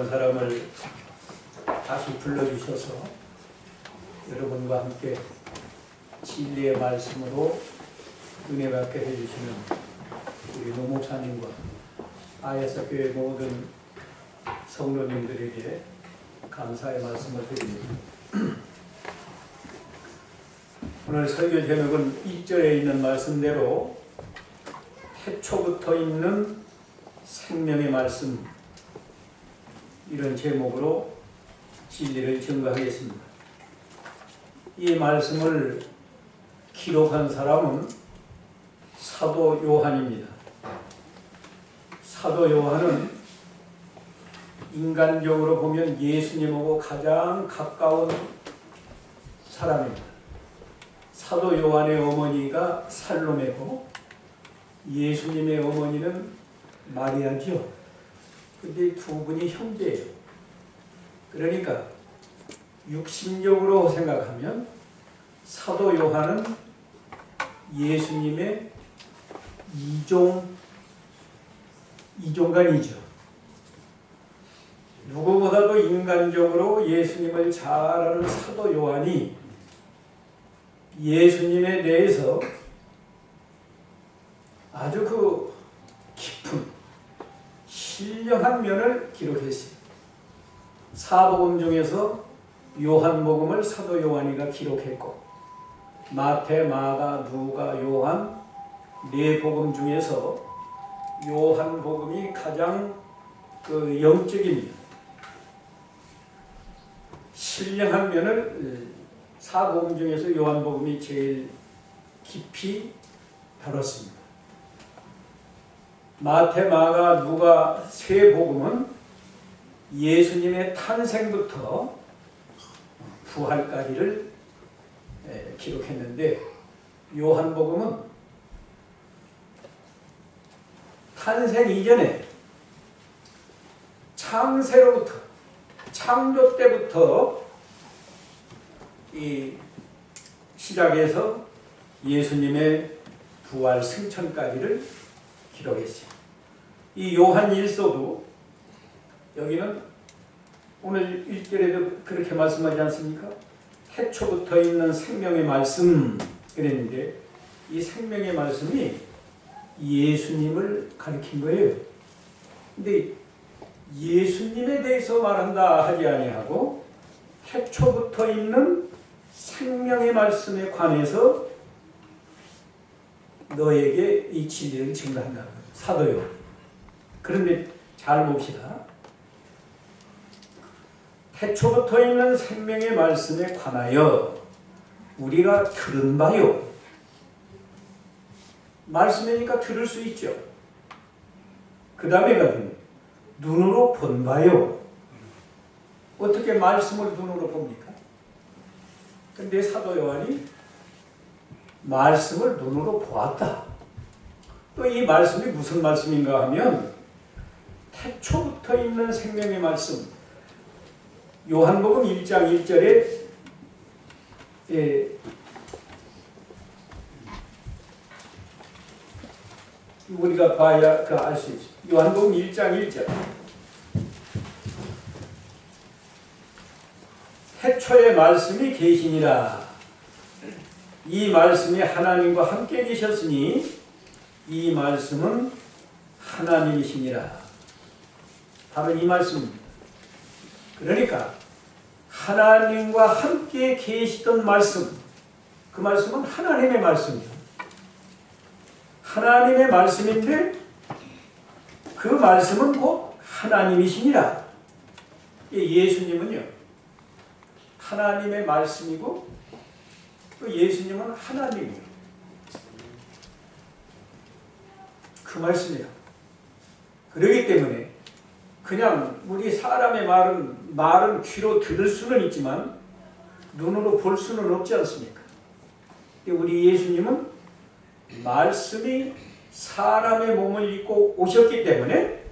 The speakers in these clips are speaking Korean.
한 사람을 다시 불러주셔서 여러분과 함께 진리의 말씀으로 은혜 받게 해주시는 우리 노 목사님과 아야사교회 모든 성도님들에게 감사의 말씀을 드립니다. 오늘 설교 제목은 1절에 있는 말씀대로 태초부터 있는 생명의 말씀, 이런 제목으로 진리를 증거하겠습니다. 이 말씀을 기록한 사람은 사도 요한입니다. 사도 요한은 인간적으로 보면 예수님하고 가장 가까운 사람입니다. 사도 요한의 어머니가 살로메고 예수님의 어머니는 마리아죠. 근데 두 분이 형제예요. 그러니까 육신적으로 생각하면 사도 요한은 예수님의 이종간이죠. 누구보다도 인간적으로 예수님을 잘 아는 사도 요한이 예수님에 대해서 아주 깊은 신령한 면을 기록했어요. 사복음 중에서 요한복음을 사도 요한이가 기록했고, 마태, 마가, 누가, 요한 네 복음 중에서 요한복음이 가장 영적입니다. 신령한 면을 사복음 중에서 요한복음이 제일 깊이 다뤘습니다. 마태, 마가, 누가 세 복음은 예수님의 탄생부터 부활까지를 기록했는데, 요한복음은 탄생 이전에 창세로부터, 창조 때부터 이 시작해서 예수님의 부활 승천까지를 기록했어요. 이 요한 일서도 여기는 오늘 1절에도 그렇게 말씀하지 않습니까? 태초부터 있는 생명의 말씀 그랬는데, 이 생명의 말씀이 예수님을 가리킨 거예요. 근데 예수님에 대해서 말한다 하지 아니하고 태초부터 있는 생명의 말씀에 관해서 너에게 이 진리를 증거한다. 사도요. 그런데 잘 봅시다. 태초부터 있는 생명의 말씀에 관하여 우리가 들은 바요. 말씀이니까 들을 수 있죠. 그 다음에 가면 눈으로 본 바요. 어떻게 말씀을 눈으로 봅니까? 근데 사도 요한이 말씀을 눈으로 보았다. 또 이 말씀이 무슨 말씀인가 하면 태초부터 있는 생명의 말씀. 요한복음 1장 1절에 우리가 봐야 알 수 있어요. 요한복음 1장 1절. 태초에 말씀이 계시니라. 이 말씀이 하나님과 함께 계셨으니 이 말씀은 하나님이시니라. 바로 이 말씀입니다. 그러니까 하나님과 함께 계시던 말씀, 그 말씀은 하나님의 말씀이에요. 하나님의 말씀인데 그 말씀은 곧 하나님이시니라. 예수님은요, 하나님의 말씀이고 또 예수님은 하나님이에요. 그 말씀이야. 그렇기 때문에 그냥 우리 사람의 말은 귀로 들을 수는 있지만 눈으로 볼 수는 없지 않습니까? 우리 예수님은 말씀이 사람의 몸을 입고 오셨기 때문에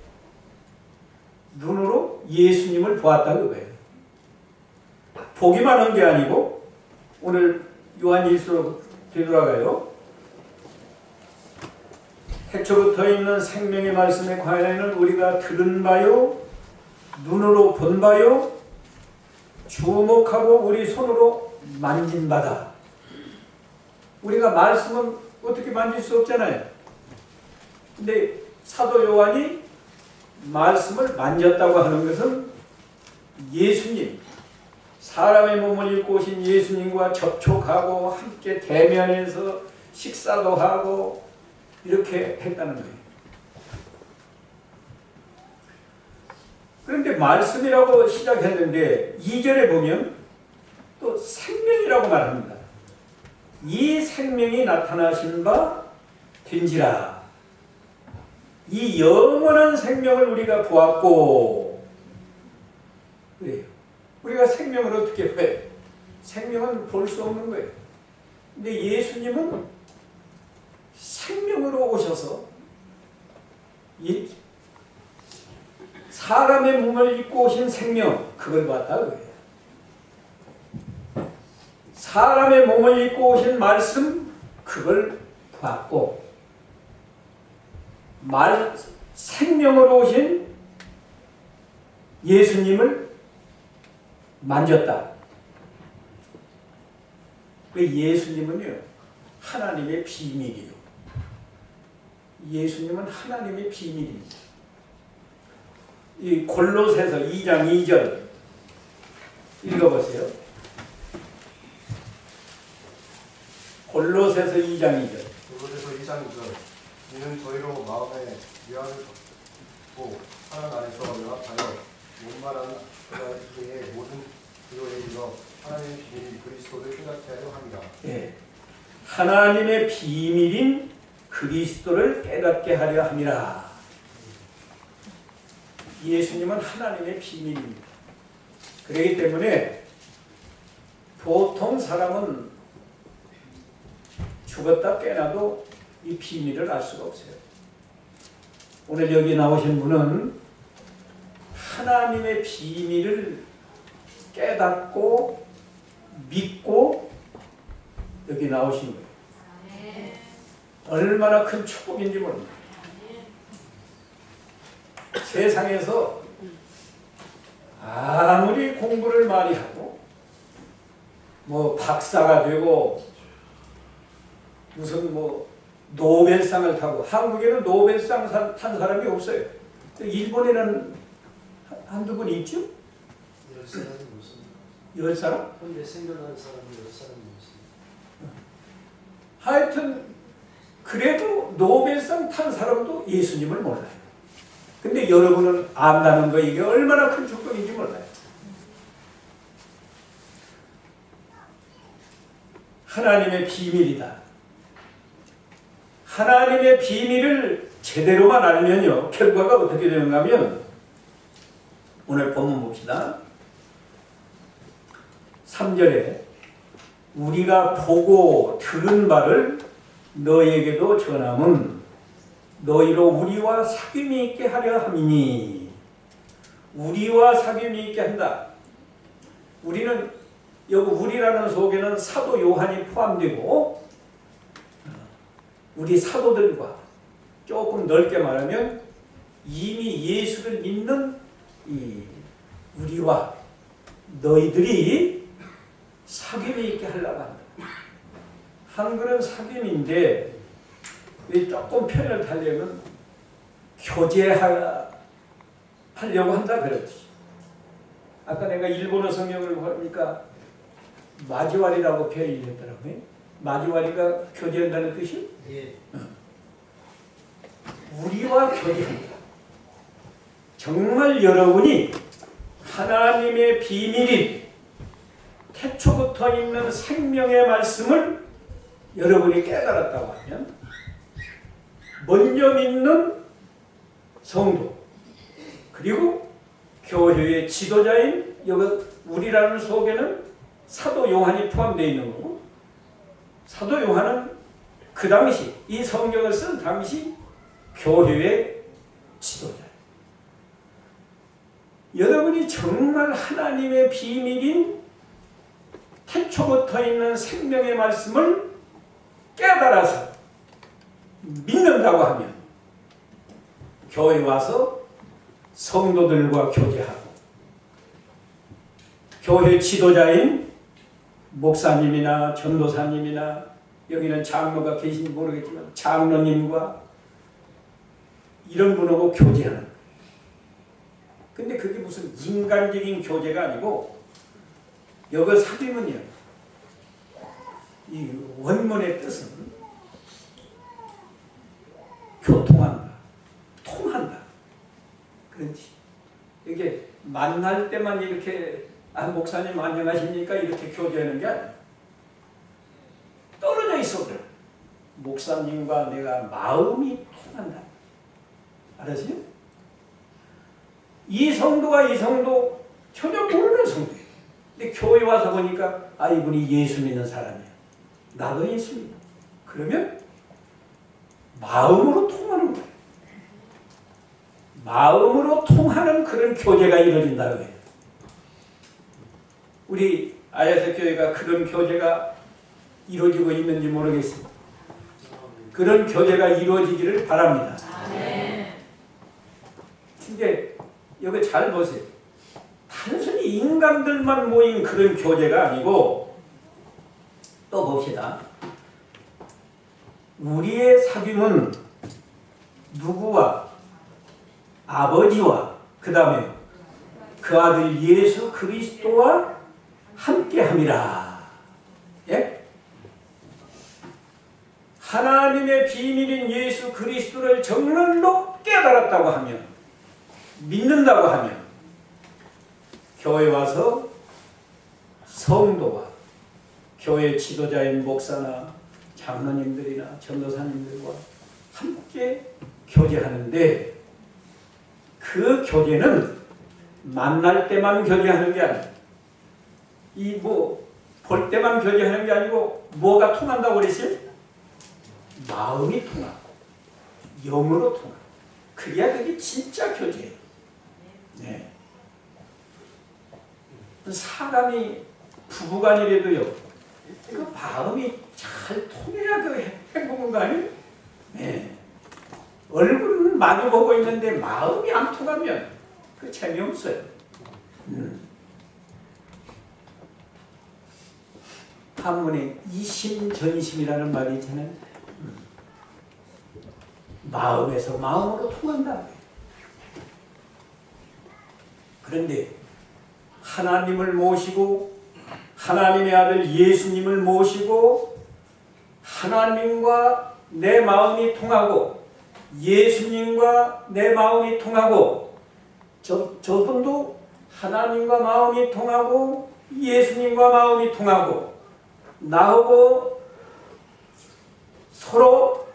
눈으로 예수님을 보았다는 거예요. 보기만 한 게 아니고, 오늘 요한 1서로 되돌아가요. 태초부터 있는 생명의 말씀에 관하여는 우리가 들은 바요 눈으로 본 바요 주목하고 우리 손으로 만진 바다. 우리가 말씀은 어떻게 만질 수 없잖아요. 근데 사도 요한이 말씀을 만졌다고 하는 것은 예수님, 사람의 몸을 입고 오신 예수님과 접촉하고 함께 대면해서 식사도 하고 이렇게 했다는 거예요. 그런데 말씀이라고 시작했는데 2절에 보면 또 생명이라고 말합니다. 이 생명이 나타나신 바 된지라. 이 영원한 생명을 우리가 보았고, 그래요. 우리가 생명을 어떻게 봐? 생명은 볼 수 없는 거예요. 근데 예수님은 생명으로 오셔서 이 사람의 몸을 입고 오신 생명, 그걸 봤다 그래요. 사람의 몸을 입고 오신 말씀, 그걸 봤고, 생명으로 오신 예수님을 만졌다. 그 예수님은요, 하나님의 비밀이요. 예수님은 하나님의 비밀입니다. 이 골로새서 2장 2절 읽어보세요. 골로새서 2장 2절. 골로새서 2장 2절. 이는 저희로 마음에 위안을 받고 하나님 안에서 연합하여 못말하는 그의 모든 기도에 이르러 하나님의 비밀인 그리스도를 깨닫게 하려 합니다. 예, 하나님의 비밀인 그리스도를 깨닫게 하려 함이라. 예수님은 하나님의 비밀입니다. 그렇기 때문에 보통 사람은 죽었다 깨나도 이 비밀을 알 수가 없어요. 오늘 여기 나오신 분은 하나님의 비밀을 깨닫고 믿고 여기 나오신 거예요. 얼마나 큰 축복인지 모릅니다. 세상에서 아무리 공부를 많이 하고 뭐 박사가 되고 무슨 뭐 노벨상을 타고, 한국에는 노벨상 탄 사람이 없어요. 일본에는 한두 분 있죠? 10사람이 없습니다. 10사람? 근데 생겨난 사람이 10사람이 없습니다. 하여튼 그래도 노벨상 탄 사람도 예수님을 몰라요. 근데 여러분은 안다는 거, 이게 얼마나 큰 축복인지 몰라요. 하나님의 비밀이다. 하나님의 비밀을 제대로만 알면요, 결과가 어떻게 되는가 하면, 오늘 본문 봅시다. 3절에 우리가 보고 들은 바를 너에게도 전함은 너희로 우리와 사귐이 있게 하려 함이니. 우리와 사귐이 있게 한다. 우리는, 여기 우리라는 속에는 사도 요한이 포함되고, 우리 사도들과 조금 넓게 말하면 이미 예수를 믿는 이 우리와 너희들이 사귐이 있게 하려고 한다. 한글은 사귐인데 조금 표현을 하려면 교제하려고 한다 그랬지. 아까 내가 일본어 성경을 보니까 마지와리라고 표현이 됐더라고요. 마지와리가 교제한다는 뜻이? 예. 우리와 교제한다. 정말 여러분이 하나님의 비밀인 태초부터 있는 생명의 말씀을 여러분이 깨달았다고 하면, 먼저 믿는 성도, 그리고 교회의 지도자인 여기 우리라는 속에는 사도 요한이 포함되어 있는 거고, 사도 요한은 그 당시 이 성경을 쓴 당시 교회의 지도자. 여러분이 정말 하나님의 비밀인 태초부터 있는 생명의 말씀을 깨달아서 믿는다고 하면 교회 와서 성도들과 교제하고 교회 지도자인 목사님이나 전도사님이나 여기는 장로가 계신지 모르겠지만 장로님과 이런 분하고 교제하는 거예요. 근데 그게 무슨 인간적인 교제가 아니고 여기 사귀면요. 이 원문의 뜻은 교통한다, 통한다. 그렇지. 이게 만날 때만 이렇게 목사님 안녕하십니까 이렇게 교제하는 게 아니에요. 떨어져 있어도 목사님과 내가 마음이 통한다. 알았어요? 이 성도와 이 성도 전혀 모르는 성도예요. 근데 교회 와서 보니까 이분이 예수 믿는 사람이야. 나도 예수 믿어. 그러면 마음으로 통하는 거예요. 마음으로 통하는 그런 교제가 이루어진다고 해요. 우리 아야세 교회가 그런 교제가 이루어지고 있는지 모르겠습니다. 그런 교제가 이루어지기를 바랍니다. 근데 여기 잘 보세요. 단순히 인간들만 모인 그런 교제가 아니고 또 봅시다. 우리의 사귐은 누구와? 아버지와 그 다음에 그 아들 예수 그리스도와 함께함이라. 예? 하나님의 비밀인 예수 그리스도를 정말로 깨달았다고 하면, 믿는다고 하면 교회 와서 성도와 교회 지도자인 목사나 장로님들이나 전도사님들과 함께 교제하는데, 그 교제는 만날 때만 교제하는 게 아니에요. 볼 때만 교제하는 게 아니고 뭐가 통한다고 그랬어요? 마음이 통하고 영으로 통하고, 그래야 그게 진짜 교제예요. 네. 사람이 부부간이라도요, 그 마음이 잘 통해야 그 행복한 거 아니에요? 네. 얼굴은 많이 보고 있는데 마음이 안 통하면 그 재미없어요. 한문에 이심전심이라는 말이 있잖아요. 마음에서 마음으로 통한다. 그런데 하나님을 모시고 하나님의 아들 예수님을 모시고 하나님과 내 마음이 통하고 예수님과 내 마음이 통하고, 저분도 하나님과 마음이 통하고 예수님과 마음이 통하고 나하고 서로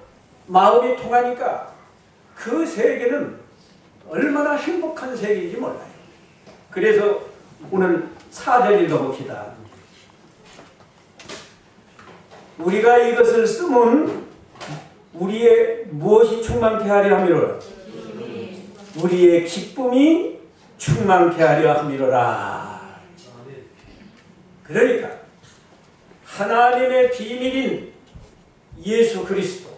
마음이 통하니까 그 세계는 얼마나 행복한 세계인지 몰라요. 그래서 오늘 4절 읽어봅시다. 우리가 이것을 쓰면 우리의 무엇이 충만케 하려 함이로라. 우리의 기쁨이 충만케 하려 함이로라. 그러니까 하나님의 비밀인 예수 그리스도,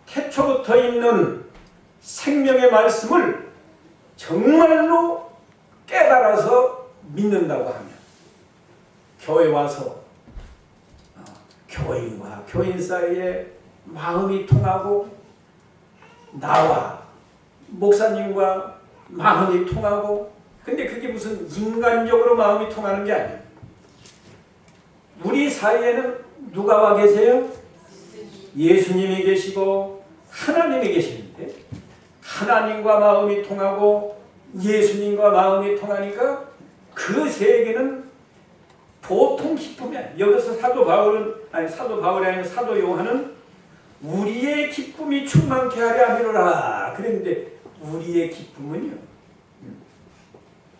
태초부터 있는 생명의 말씀을 정말로 깨달아서 믿는다고 하면 교회 와서 교인과 교인 사이에 마음이 통하고 나와 목사님과 마음이 통하고, 근데 그게 무슨 인간적으로 마음이 통하는 게 아니에요. 우리 사이에는 누가 와 계세요? 예수님이 계시고 하나님이 계시는데, 하나님과 마음이 통하고 예수님과 마음이 통하니까 그 세계는 보통 기쁨이 아니에요. 여기서 사도 바울이 아니라 사도 요한은 우리의 기쁨이 충만케 하려 함이로라 그랬는데, 우리의 기쁨은요,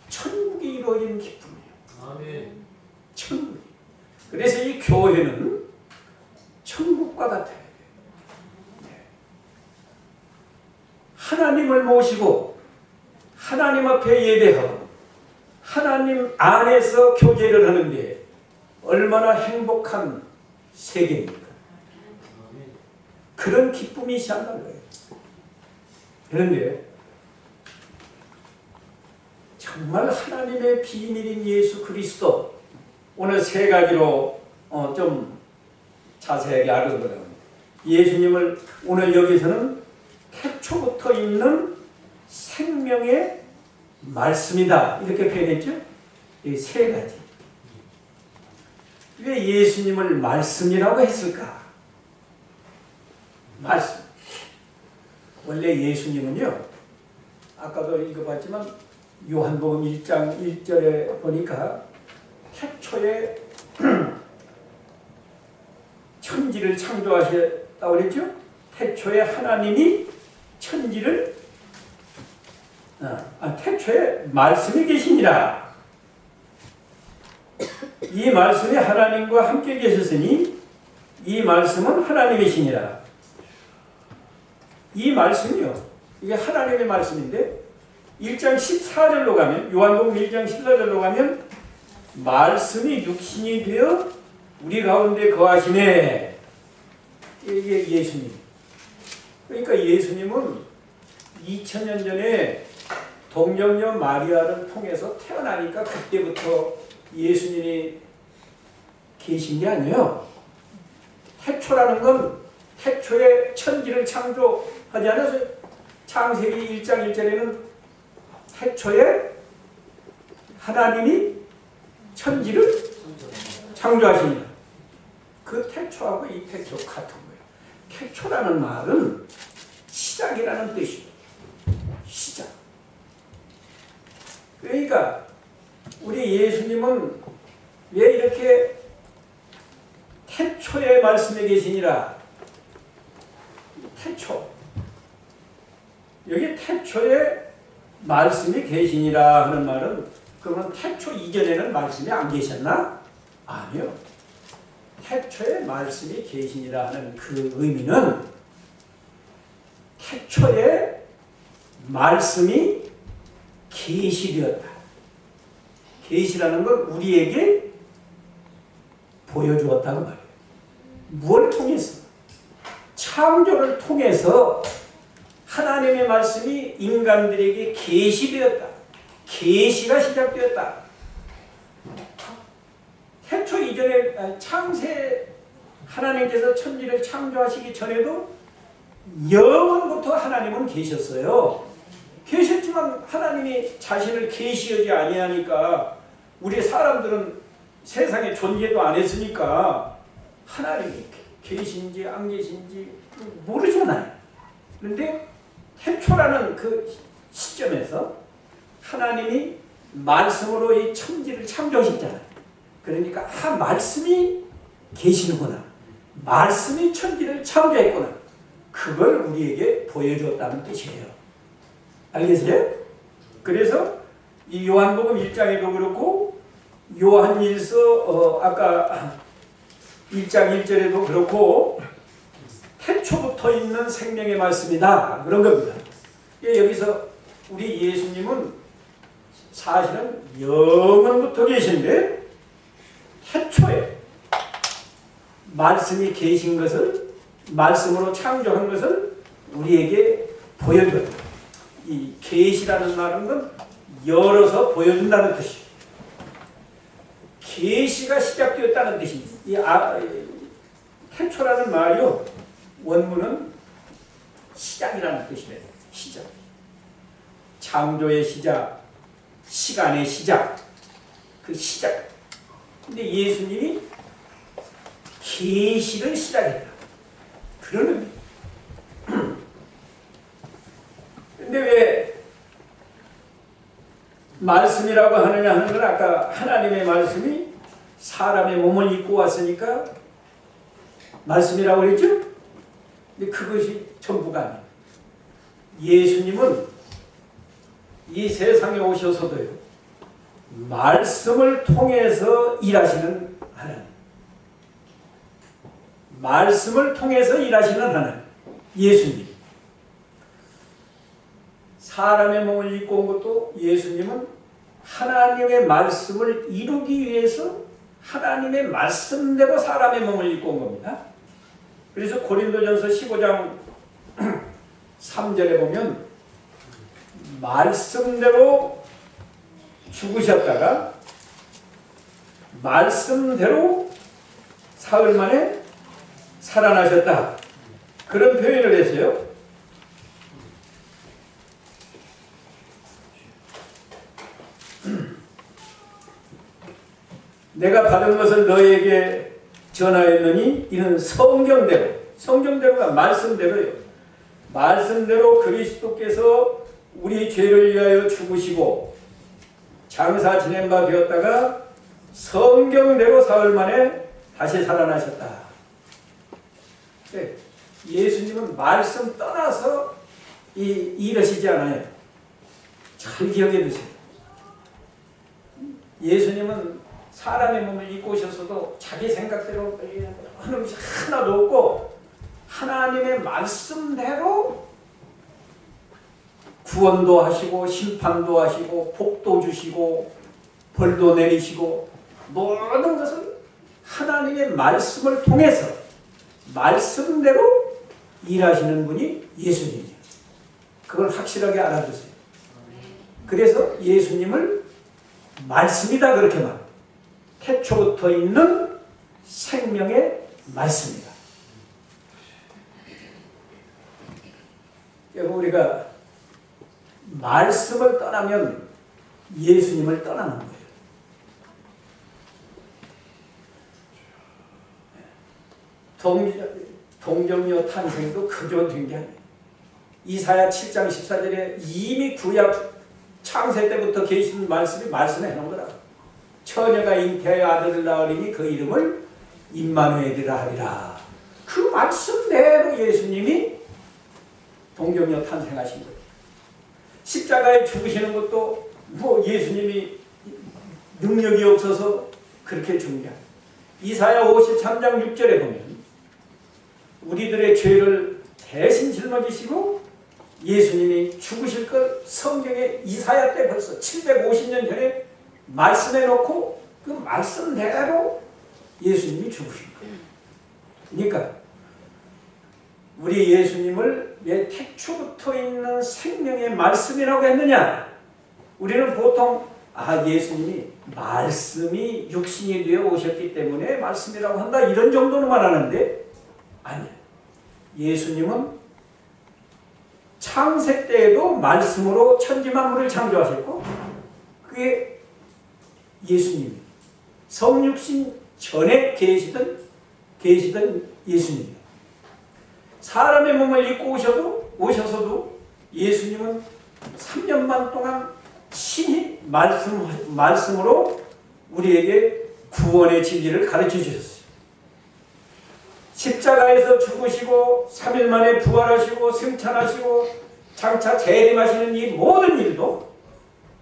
천국이 이루어진 기쁨이에요. 아멘. 천국이. 그래서 이 교회는 천국과 같아야 돼요. 하나님을 모시고 하나님 앞에 예배하고 하나님 안에서 교제를 하는데 얼마나 행복한 세계입니까? 그런 기쁨이 시작한 거예요. 그런데 정말 하나님의 비밀인 예수 그리스도 오늘 세 가지로 좀 자세하게 알아보려고 합니다. 예수님을 오늘 여기서는 태초부터 있는 생명의 말씀이다 이렇게 표현했죠. 이 세 가지. 왜 예수님을 말씀이라고 했을까? 말씀. 원래 예수님은요, 아까도 읽어봤지만 요한복음 1장 1절에 보니까 태초에 천지를 창조하셨다고 그랬죠? 태초에 하나님이 천지를 태초에 말씀이 계시니라. 이 말씀이 하나님과 함께 계셨으니 이 말씀은 하나님이시니라. 이 말씀이요, 이게 하나님의 말씀인데 1장 14절로 가면, 요한복음 1장 14절로 가면 말씀이 육신이 되어 우리 가운데 거하시네. 이게 예수님. 그러니까 예수님은 2000년 전에 동정녀 마리아를 통해서 태어나니까 그때부터 예수님이 계신 게 아니에요. 태초라는 건 태초에 천지를 창조하지 않았어요. 창세기 1장 1절에는 태초에 하나님이 천지를 창조하십니다. 그 태초하고 이 태초 같은 거예요. 태초라는 말은 시작이라는 뜻이에요. 시작. 그러니까 우리 예수님은 왜 이렇게 태초의 말씀에 계시니라. 태초. 여기 태초에 말씀이 계시니라 하는 말은 그러면 태초 이전에는 말씀이 안 계셨나? 아니요. 태초에 말씀이 계시니라 하는 그 의미는 태초에 말씀이 계시되었다. 계시라는 건 우리에게 보여주었다고 말이에요. 무엇을 통해서? 창조를 통해서 하나님의 말씀이 인간들에게 계시되었다. 계시가 시작되었다. 태초 이전에 하나님께서 천지를 창조하시기 전에도 영원부터 하나님은 계셨어요. 계셨지만 하나님이 자신을 계시하지 아니하니까 우리 사람들은 세상에 존재도 안 했으니까 하나님이 계신지 안 계신지 모르잖아요. 그런데 태초라는 그 시점에서 하나님이 말씀으로 이 천지를 창조하셨잖아요. 그러니까 말씀이 계시는구나. 말씀이 천지를 창조했구나. 그걸 우리에게 보여주었다는 뜻이에요. 알겠어요? 그래서 이 요한복음 1장에도 그렇고 요한일서 아까 1장 1절에도 그렇고 태초부터 있는 생명의 말씀이다. 그런 겁니다. 여기서 우리 예수님은 사실은 영원부터 계신데 태초에 말씀이 계신 것을 말씀으로 창조한 것을 우리에게 보여줘요. 이 계시라는 말은 건 열어서 보여준다는 뜻이에요. 계시가 시작되었다는 뜻입니다. 태초라는 말이요, 원문은 시작이라는 뜻이래요. 시작. 창조의 시작, 시간의 시작, 그 시작. 근데 예수님이 계시를 시작했다. 그런 의미. 근데 왜 말씀이라고 하느냐 하는 건 아까 하나님의 말씀이 사람의 몸을 입고 왔으니까 말씀이라고 그랬죠? 근데 그것이 전부가 아니에요. 예수님은 이 세상에 오셔서도요, 말씀을 통해서 일하시는 하나님. 말씀을 통해서 일하시는 하나님. 예수님. 사람의 몸을 입고 온 것도 예수님은 하나님의 말씀을 이루기 위해서 하나님의 말씀대로 사람의 몸을 입고 온 겁니다. 그래서 고린도전서 15장 3절에 보면 말씀대로 죽으셨다가 말씀대로 사흘 만에 살아나셨다. 그런 표현을 했어요. 내가 받은 것을 너에게 전하였느니 이는 성경대로가 말씀대로예요. 말씀대로 그리스도께서 우리 죄를 위하여 죽으시고 장사 지낸 바 되었다가 성경대로 사흘 만에 다시 살아나셨다. 네, 예수님은 말씀 떠나서 이러시지 않아요. 잘 기억해 두세요. 예수님은 사람의 몸을 입고 오셔서도 자기 생각대로 하는 것이 하나도 없고 하나님의 말씀대로 구원도 하시고 심판도 하시고 복도 주시고 벌도 내리시고 모든 것을 하나님의 말씀을 통해서 말씀대로 일하시는 분이 예수님이에요. 그걸 확실하게 알아두세요. 그래서 예수님을 말씀이다 그렇게 말해요. 태초부터 있는 생명의 말씀이다. 여러분, 우리가 말씀을 떠나면 예수님을 떠나는 거예요. 동정녀 탄생도 그저 된 게 아니에요. 이사야 7장 14절에 이미 구약 창세 때부터 계신 말씀이 말씀해 놓은 거라. 처녀가 잉태하여 아들을 낳으리니 그 이름을 임마누엘이라 하리라. 그 말씀대로 예수님이 동정녀 탄생하신 거예요. 십자가에 죽으시는 것도 뭐 예수님이 능력이 없어서 그렇게 죽냐. 이사야 53장 6절에 보면 우리들의 죄를 대신 짊어지시고 예수님이 죽으실 걸 성경에 이사야 때 벌써 750년 전에 말씀해 놓고 그 말씀대로 예수님이 죽으신 거예요. 그러니까 우리 예수님을 왜 태초부터 있는 생명의 말씀이라고 했느냐? 우리는 보통 예수님이 말씀이 육신이 되어 오셨기 때문에 말씀이라고 한다 이런 정도로만 하는데 아니에요. 예수님은 창세 때에도 말씀으로 천지만물을 창조하셨고 그게 예수님 성육신 전에 계시던 예수님. 사람의 몸을 입고 오셔서도 예수님은 3년 반 동안 친히 말씀으로 우리에게 구원의 진리를 가르쳐 주셨어요. 십자가에서 죽으시고 3일 만에 부활하시고 승천하시고 장차 재림하시는 이 모든 일도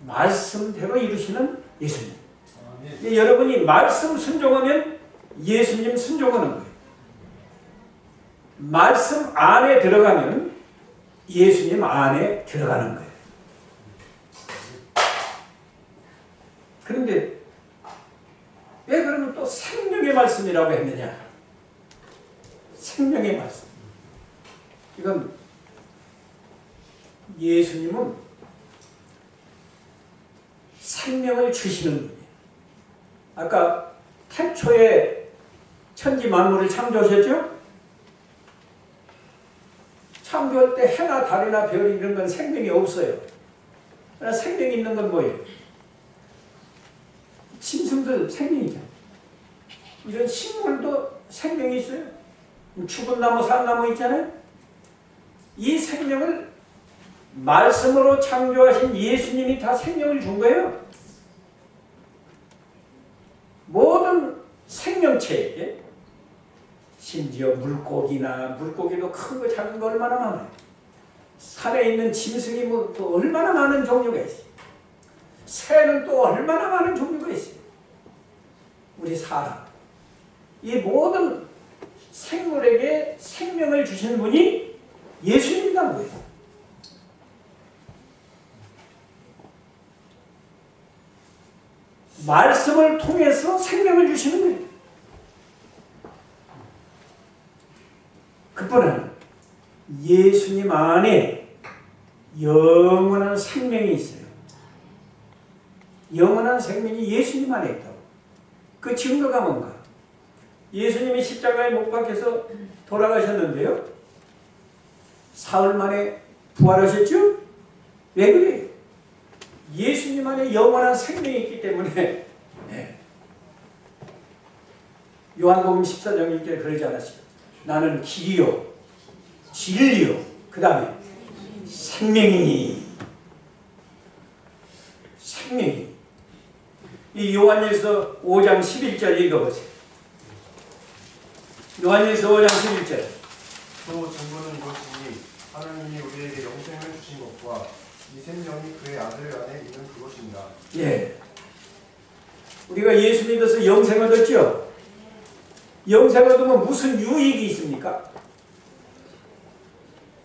말씀대로 이루시는 예수님. 여러분이 말씀 순종하면 예수님 순종하는 거예요. 말씀 안에 들어가면 예수님 안에 들어가는 거예요. 그런데 왜 그러면 또 생명의 말씀이라고 했느냐? 생명의 말씀. 이건 예수님은 생명을 주시는 분이에요. 아까 태초에 천지 만물을 창조하셨죠? 창조할 때 해나 달이나 별이 이런 건 생명이 없어요. 그러나 생명이 있는 건 뭐예요? 짐승들 생명이죠. 이런 식물도 생명이 있어요. 죽은 나무, 산 나무 있잖아요. 이 생명을 말씀으로 창조하신 예수님이 다 생명을 준 거예요. 모든 생명체에게 심지어 물고기도 큰 거 작은 거 얼마나 많아요. 산에 있는 짐승이 또 얼마나 많은 종류가 있어요. 새는 또 얼마나 많은 종류가 있어요. 우리 사람. 이 모든 생물에게 생명을 주신 분이 예수님이란 거예요. 말씀을 통해서 생명을 주시는 거예요. 그뿐 아니라 예수님 안에 영원한 생명이 있어요. 영원한 생명이 예수님 안에 있다고. 그 증거가 뭔가? 예수님이 십자가에 못 박혀서 돌아가셨는데요. 사흘 만에 부활하셨죠? 왜 그래요? 예수님 안에 영원한 생명이 있기 때문에. 네. 요한복음 14장 1절에 그러지 않았어요? 나는 길이요 진리요 그 다음에 생명이니. 생명이. 이 요한일서 5장 11절 읽어보세요. 요한일서 5장 11절. 또 증거는 이것이니 하나님이 우리에게 영생을 주신 것과 이 생명이 그의 아들 안에 있는 그것입니다. 예. 우리가 예수 믿어서 영생 얻었죠? 영생 얻으면 무슨 유익이 있습니까?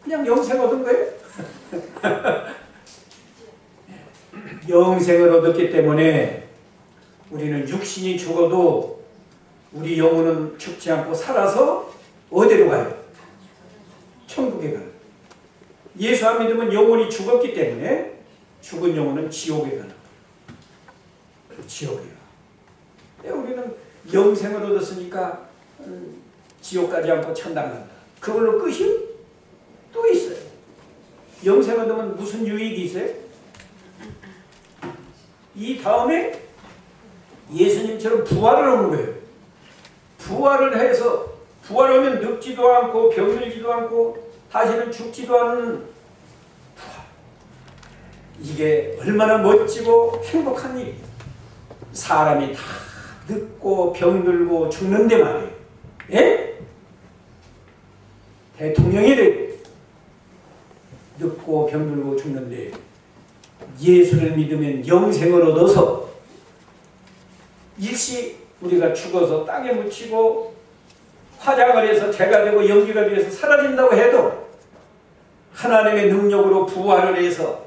그냥 영생 얻은 거예요. 영생을 얻었기 때문에 우리는 육신이 죽어도 우리 영혼은 죽지 않고 살아서 어디로 가요? 천국에 가요. 예수 안 믿으면 영혼이 죽었기 때문에 죽은 영혼은 지옥에 가는 거예요. 지옥에 가. 우리는 영생을 얻었으니까 지옥 가지 않고 천당 간다. 그걸로 끝이 또 있어요. 영생 얻으면 무슨 유익이 있어요? 이 다음에 예수님처럼 부활을 하는 거예요. 부활을 해서 부활하면 늙지도 않고 병들지도 않고 다시는 죽지도 않은 부활. 이게 얼마나 멋지고 행복한 일이에요. 사람이 다 늙고 병들고 죽는데 말이에요. 예? 대통령이 되고 늙고 병들고 죽는데 예수를 믿으면 영생을 얻어서 일시 우리가 죽어서 땅에 묻히고 화장을 해서 재가 되고 연기가 되어서 사라진다고 해도 하나님의 능력으로 부활을 해서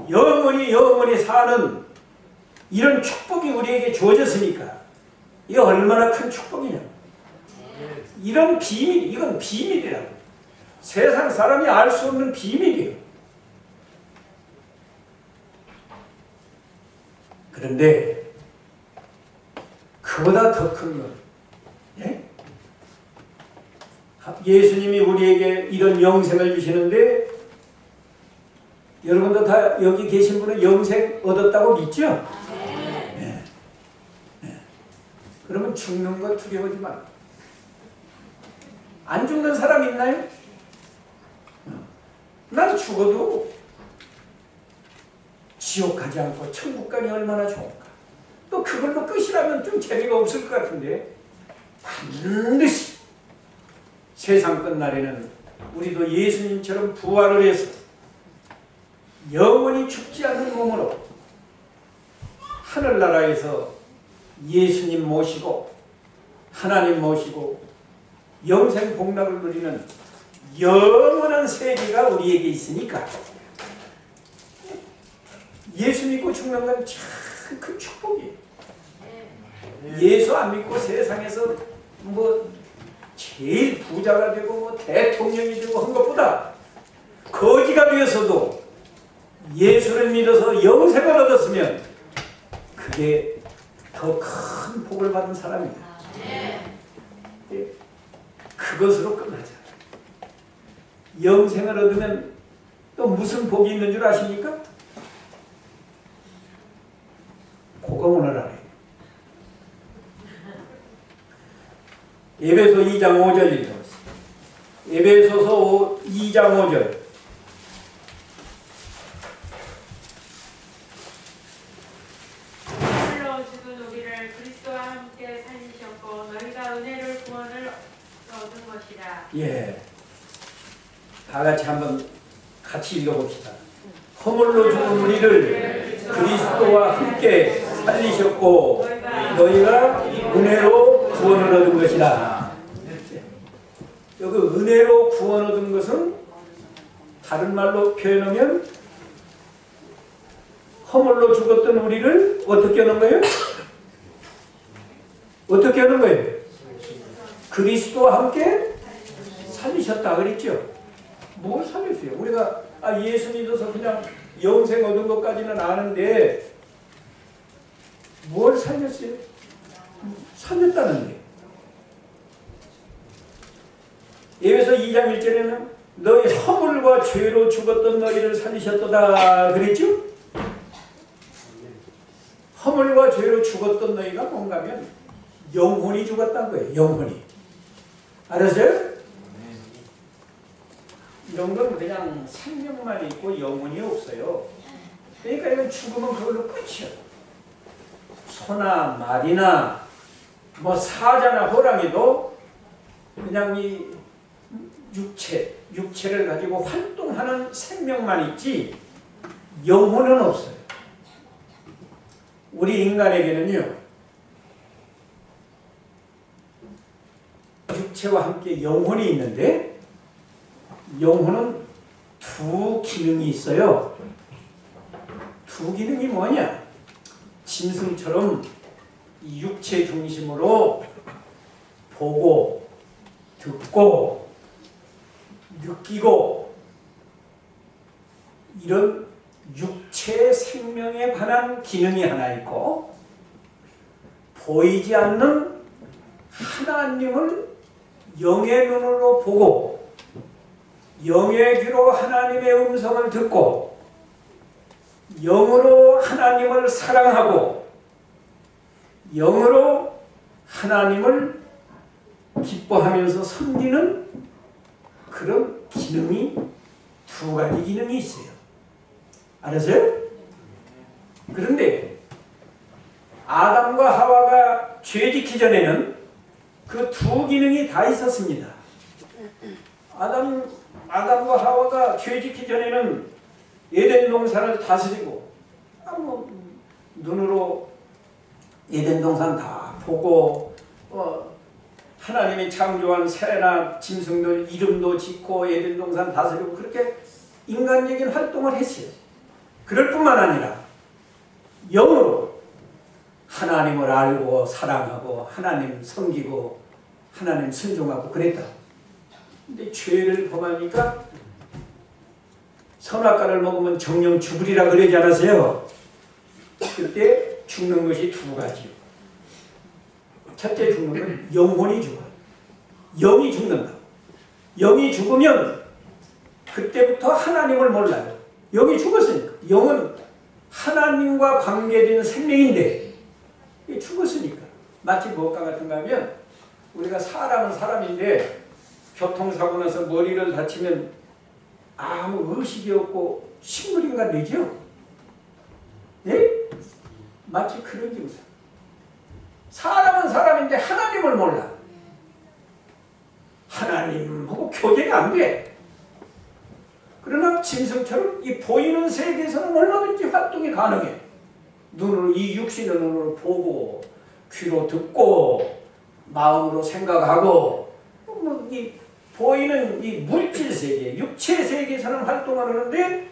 영원히 사는 이런 축복이 우리에게 주어졌으니까 이게 얼마나 큰 축복이냐. 이런 비밀, 이건 비밀이라고. 세상 사람이 알 수 없는 비밀이에요. 그런데 그보다 더 큰 것, 예? 예수님이 우리에게 이런 영생을 주시는데 여러분도 다 여기 계신 분은 영생 얻었다고 믿죠? 네. 네. 그러면 죽는 거 두려워하지 말고. 안 죽는 사람 있나요? 난 죽어도 지옥 가지 않고 천국 가니 얼마나 좋을까. 또 그걸로 끝이라면 좀 재미가 없을 것 같은데 반드시 세상 끝날에는 우리도 예수님처럼 부활을 해서 영원히 죽지 않는 몸으로 하늘나라에서 예수님 모시고 하나님 모시고 영생 복락을 누리는 영원한 세계가 우리에게 있으니까 예수 믿고 죽는 건 참 큰 축복이에요. 예수 안 믿고 세상에서 뭐 제일 부자가 되고 뭐 대통령이 되고 한 것보다 거지가 되어서도 예수를 믿어서 영생을 얻었으면 그게 더 큰 복을 받은 사람이에요. 그것으로 끝나자. 영생을 얻으면 또 무슨 복이 있는 줄 아십니까? 그거 오늘 알아요. 에베소 2장 5절 읽어보세요. 에베소서 2장 5절. 홀로 죽은 우리를 그리스도와 함께 살리셨고 너희가 은혜를 구원을 얻은 것이라. 예. 다 같이 한번 같이 읽어봅시다. 허물로 죽은 우리를 그리스도와 함께 살리셨고 너희가 은혜로 구원을 얻은 것이다. 여기 은혜로 구원 얻은 것은 다른 말로 표현하면 허물로 죽었던 우리를 어떻게 하는 거예요? 어떻게 하는 거예요? 그리스도와 함께 살리셨다 그랬죠? 뭘 살렸어요? 우리가 예수 믿어서 그냥 영생 얻은 것까지는 아는데 뭘 살렸어요? 살렸다는데. 에베소 2장 1절에는 너희 허물과 죄로 죽었던 너희를 살리셨도다 그랬죠? 허물과 죄로 죽었던 너희가 뭔가 하면 영혼이 죽었다는 거예요. 영혼이. 알았어요? 이런 건 그냥 생명만 있고 영혼이 없어요. 그러니까 이건 죽으면 그걸로 끝이야. 소나 말이나 뭐 사자나 호랑이도 그냥 이 육체를 가지고 활동하는 생명만 있지 영혼은 없어요. 우리 인간에게는요, 육체와 함께 영혼이 있는데 영혼은 두 기능이 있어요. 두 기능이 뭐냐? 짐승처럼 이 육체 중심으로 보고 듣고 느끼고 이런 육체 생명에 관한 기능이 하나 있고, 보이지 않는 하나님을 영의 눈으로 보고 영의 귀로 하나님의 음성을 듣고 영으로 하나님을 사랑하고 영으로 하나님을 기뻐하면서 섬기는 그런 기능이 두 가지 기능이 있어요. 알았어요? 그런데 아담과 하와가 죄짓기 전에는 그 두 기능이 다 있었습니다. 아담과 하와가 죄짓기 전에는 에덴 동산을 다스리고 눈으로 에덴 동산 다 보고 하나님이 창조한 새나 짐승들 이름도 짓고 에덴 동산 다스리고 그렇게 인간적인 활동을 했어요. 그럴 뿐만 아니라 영으로 하나님을 알고 사랑하고 하나님 섬기고 하나님 순종하고 그랬다. 근데 죄를 범하니까 선악과를 먹으면 정령 죽으리라 그러지 않았어요? 그때 죽는 것이 두 가지요. 첫째 죽는 건 영혼이 죽어요. 영이 죽는다. 영이 죽으면 그때부터 하나님을 몰라요. 영이 죽었으니까. 영은 하나님과 관계된 생명인데 죽었으니까. 마치 무엇과 같은가 하면 우리가 사람은 사람인데 교통사고 나서 머리를 다치면 아무 의식이 없고 식물인간 되죠? 예? 마치 그런 증상. 사람은 사람인데 하나님을 몰라. 하나님하고 교제가 안 돼. 그러나 짐승처럼 이 보이는 세계에서는 얼마든지 활동이 가능해. 눈으로, 이 육신의 눈으로 보고 귀로 듣고 마음으로 생각하고 이 보이는 이 물질 세계, 육체 세계에서는 활동을 하는데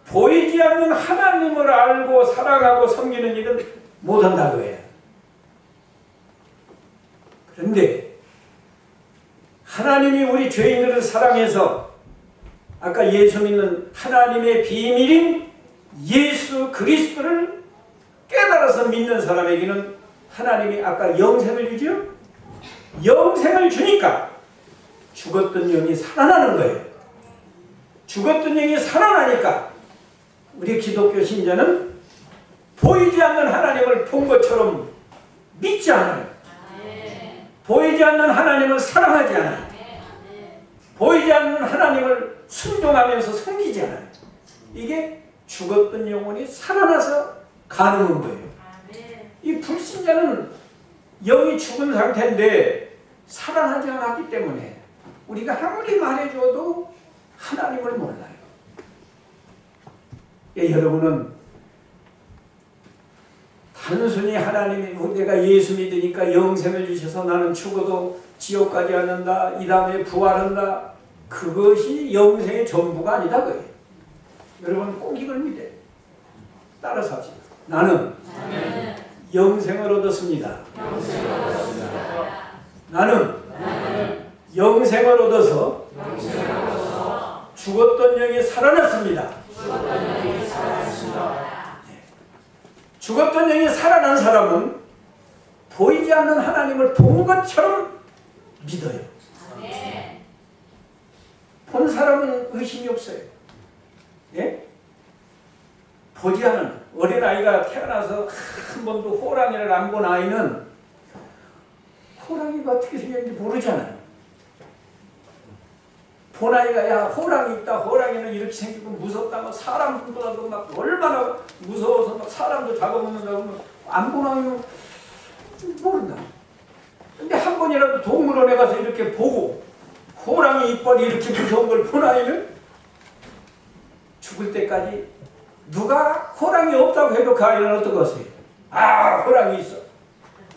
보이지 않는 하나님을 알고 사랑하고 섬기는 일은 못한다고 해요. 그런데 하나님이 우리 죄인들을 사랑해서 아까 예수 믿는 하나님의 비밀인 예수 그리스도를 깨달아서 믿는 사람에게는 하나님이 아까 영생을 주죠? 영생을 주니까 죽었던 영이 살아나는 거예요. 죽었던 영이 살아나니까 우리 기독교 신자는 보이지 않는 하나님을 본 것처럼 믿지 않아요. 보이지 않는 하나님을 사랑하지 않아요. 보이지 않는 하나님을 순종하면서 섬기지 않아요. 이게 죽었던 영혼이 살아나서 가능한 거예요. 이 불신자는 영이 죽은 상태인데 살아나지 않았기 때문에 우리가 아무리 말해줘도 하나님을 몰라요. 여러분은 단순히 하나님이 내가 예수 믿으니까 영생을 주셔서 나는 죽어도 지옥 가지 않는다, 이 다음에 부활한다, 그것이 영생의 전부가 아니다 그예요. 여러분 꼭 이걸 믿어요. 따라서 합시다. 나는 영생을 얻었습니다. 나는 영생을 얻어서 죽었던 영이 살아났습니다. 죽었던 영이 살아난 사람은 보이지 않는 하나님을 본 것처럼 믿어요. 본 사람은 의심이 없어요. 예? 보지 않은 어린아이가 태어나서 한 번도 호랑이를 안 본 아이는 호랑이가 어떻게 생겼는지 모르잖아요. 본 아이가 야 호랑이 있다, 호랑이는 이렇게 생기고 무섭다, 막 사람보다도 막 얼마나 무서워서 막 사람도 잡아먹는다고 안 본 아이는 모른다. 근데 한 번이라도 동물원에 가서 이렇게 보고 호랑이 이빨이 이렇게 무서운 걸 본 아이는 죽을 때까지 누가 호랑이 없다고 해도 그 아이는 어떤 것이에요? 아, 호랑이 있어.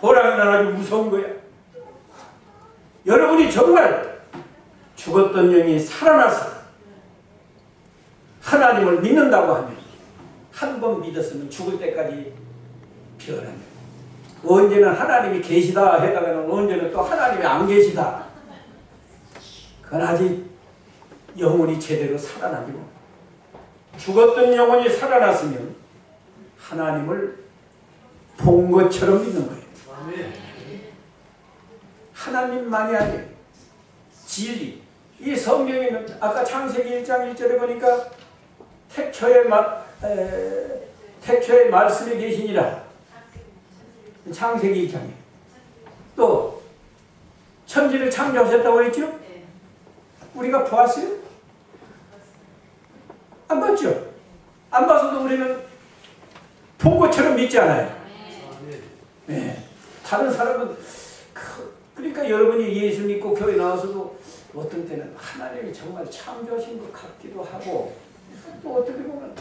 호랑이는 아주 무서운 거야. 여러분이 정말 죽었던 영이 살아나서 하나님을 믿는다고 하면 한 번 믿었으면 죽을 때까지 변합니다. 언제는 하나님이 계시다 하다가는 언제는 또 하나님이 안 계시다. 그건 아직 영혼이 제대로 살아나지 못. 죽었던 영혼이 살아났으면 하나님을 본 것처럼 믿는 거예요. 하나님만이 아니에요. 진리. 이 성경에는 아까 창세기 1장 1절에 보니까 태초에 말씀이 계시니라. 창세기 1장에. 또 천지를 창조하셨다고 했죠? 우리가 보았어요? 안 봤죠? 안 봐서도 우리는 본 것처럼 믿지 않아요. 네. 다른 사람은 그러니까 여러분이 예수 믿고 교회 나와서도 어떤 때는 하나님이 정말 창조하신 것 같기도 하고 또 어떻게 보면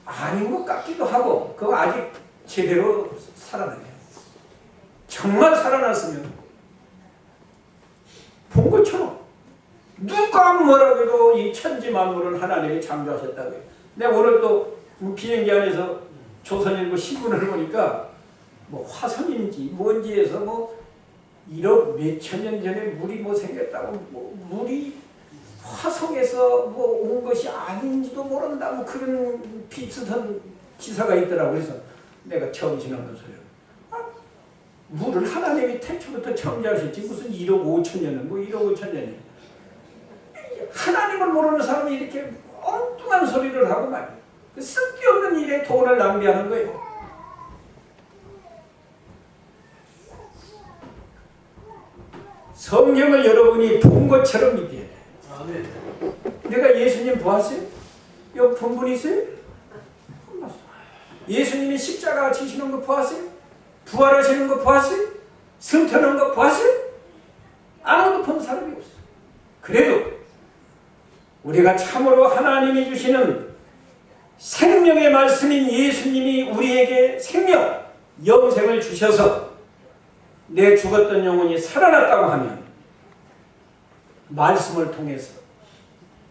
아닌 것 같기도 하고 그거 아직 제대로 살아나요. 정말 살아났으면 본 것처럼 누가 뭐라고 해도 이 천지 만물은 하나님이 창조하셨다고 해요. 내가 오늘 또 비행기 안에서 조선일보 신문을 보니까 뭐 화성인지 뭔지에서 뭐 1억 몇천 년 전에 물이 뭐 생겼다고 뭐 물이 화성에서 뭐 온 것이 아닌지도 모른다 뭐 그런 비슷한 기사가 있더라고. 그래서 내가 처음 지나는 소리야. 물을 하나님이 태초부터 창조하셨지 무슨 1억 5천 년은 뭐 1억 5천 년이 하나님을 모르는 사람이 이렇게 엉뚱한 소리를 하고 말이야. 쓸데없는 일에 돈을 낭비하는 거예요. 성경을 여러분이 본 것처럼 믿어야 돼. 내가 예수님 보았어요? 여기 본 분 있어요? 예수님이 십자가 지시는 거 보았어요? 부활하시는 거 보았어요? 승천하는 거 보았어요? 아무도 본 사람이 없어. 그래도 우리가 참으로 하나님이 주시는 생명의 말씀인 예수님이 우리에게 생명, 영생을 주셔서 내 죽었던 영혼이 살아났다고 하면 말씀을 통해서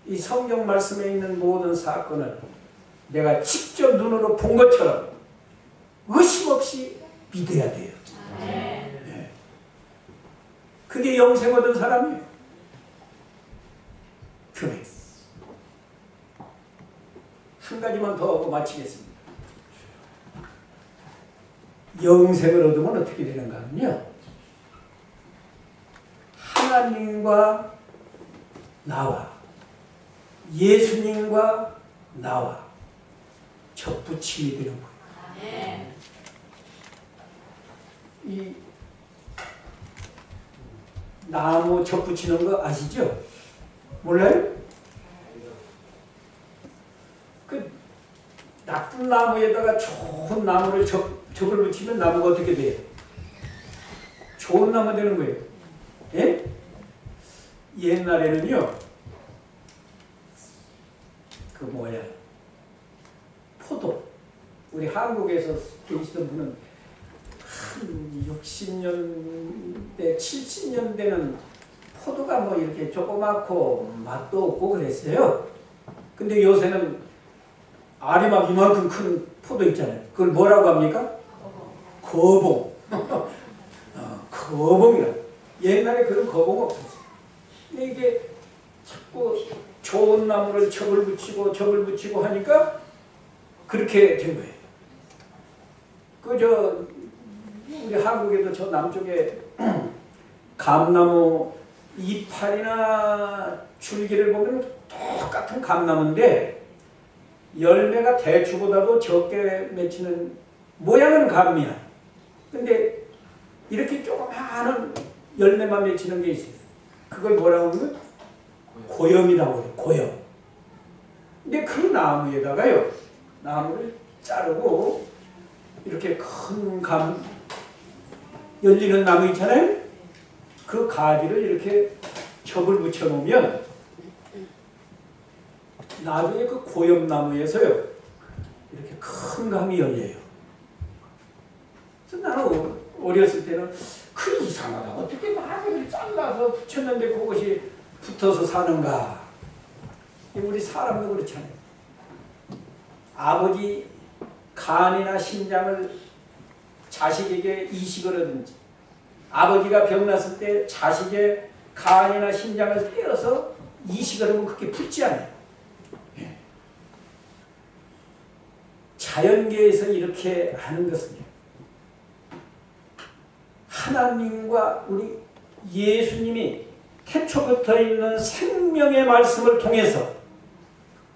이 성경 말씀에 있는 모든 사건을 내가 직접 눈으로 본 것처럼 의심 없이 믿어야 돼요. 네. 그게 영생 얻은 사람이에요. 교회. 한 가지만 더 하고 마치겠습니다. 영생을 얻으면 어떻게 되는가 하면요. 하나님과 나와 예수님과 나와 접붙임이 되는 거예요. 이 나무 접붙이는 거 아시죠? 몰라요? 그 나쁜 나무에다가 좋은 나무를 접을 붙이면 나무가 어떻게 돼요? 좋은 나무 되는 거예요. 예? 옛날에는요, 그 뭐야, 포도. 우리 한국에서 계시던 분은 한 60년대, 70년대는 포도가 뭐 이렇게 조그맣고 맛도 없고 그랬어요. 근데 요새는 알이 막 이만큼 큰 포도 있잖아요. 그걸 뭐라고 합니까? 거봉. 거봉이라. 옛날에 그런 거봉 없었어요. 근데 이게 자꾸 좋은 나무를 접을 붙이고 하니까 그렇게 된 거예요. 우리 한국에도 저 남쪽에 감나무 이파리나 줄기를 보면 똑같은 감나무인데 열매가 대추보다도 적게 맺히는 모양은 감이야. 근데 이렇게 조그마한 열매만 맺히는 게 있어요. 그걸 뭐라고 하면 고염이라고 해요. 고염. 근데 그 나무에다가요. 나무를 자르고 이렇게 큰 감 열리는 나무 있잖아요. 그 가지를 이렇게 겹을 붙여 놓으면 나중에 그 고염나무에서요. 이렇게 큰 감이 열려요. 그래서 나는 어렸을 때는 그 이상하다. 어떻게 나무를 잘라서 붙였는데 그것이 붙어서 사는가. 우리 사람도 그렇잖아요. 아버지 간이나 신장을 자식에게 이식을 하든지 아버지가 병났을 때 자식의 간이나 신장을 떼어서 이식을 하면 그게 붙지 않아요. 자연계에서 이렇게 하는 것은 하나님과 우리 예수님이 태초부터 있는 생명의 말씀을 통해서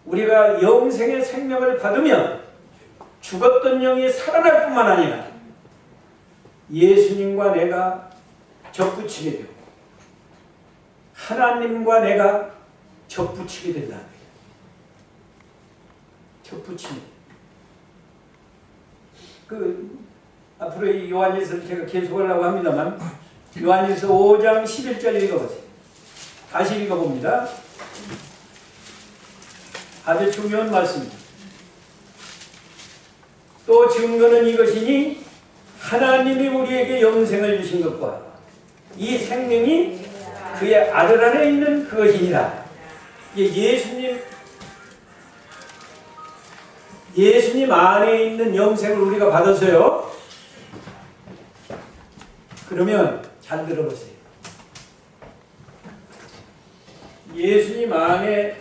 우리가 영생의 생명을 받으면 죽었던 영이 살아날 뿐만 아니라 예수님과 내가 접붙이게 되고 하나님과 내가 접붙이게 된다는 거예요. 접붙이게. 앞으로 이 요한일서를 제가 계속하려고 합니다만 요한일서 5장 11절 읽어보세요. 다시 읽어봅니다. 아주 중요한 말씀입니다. 또 증거는 이것이니 하나님이 우리에게 영생을 주신 것과 이 생명이 그의 아들 안에 있는 그것이니라. 예수님 안에 있는 영생을 우리가 받았어요. 그러면 잘 들어보세요. 예수님 안에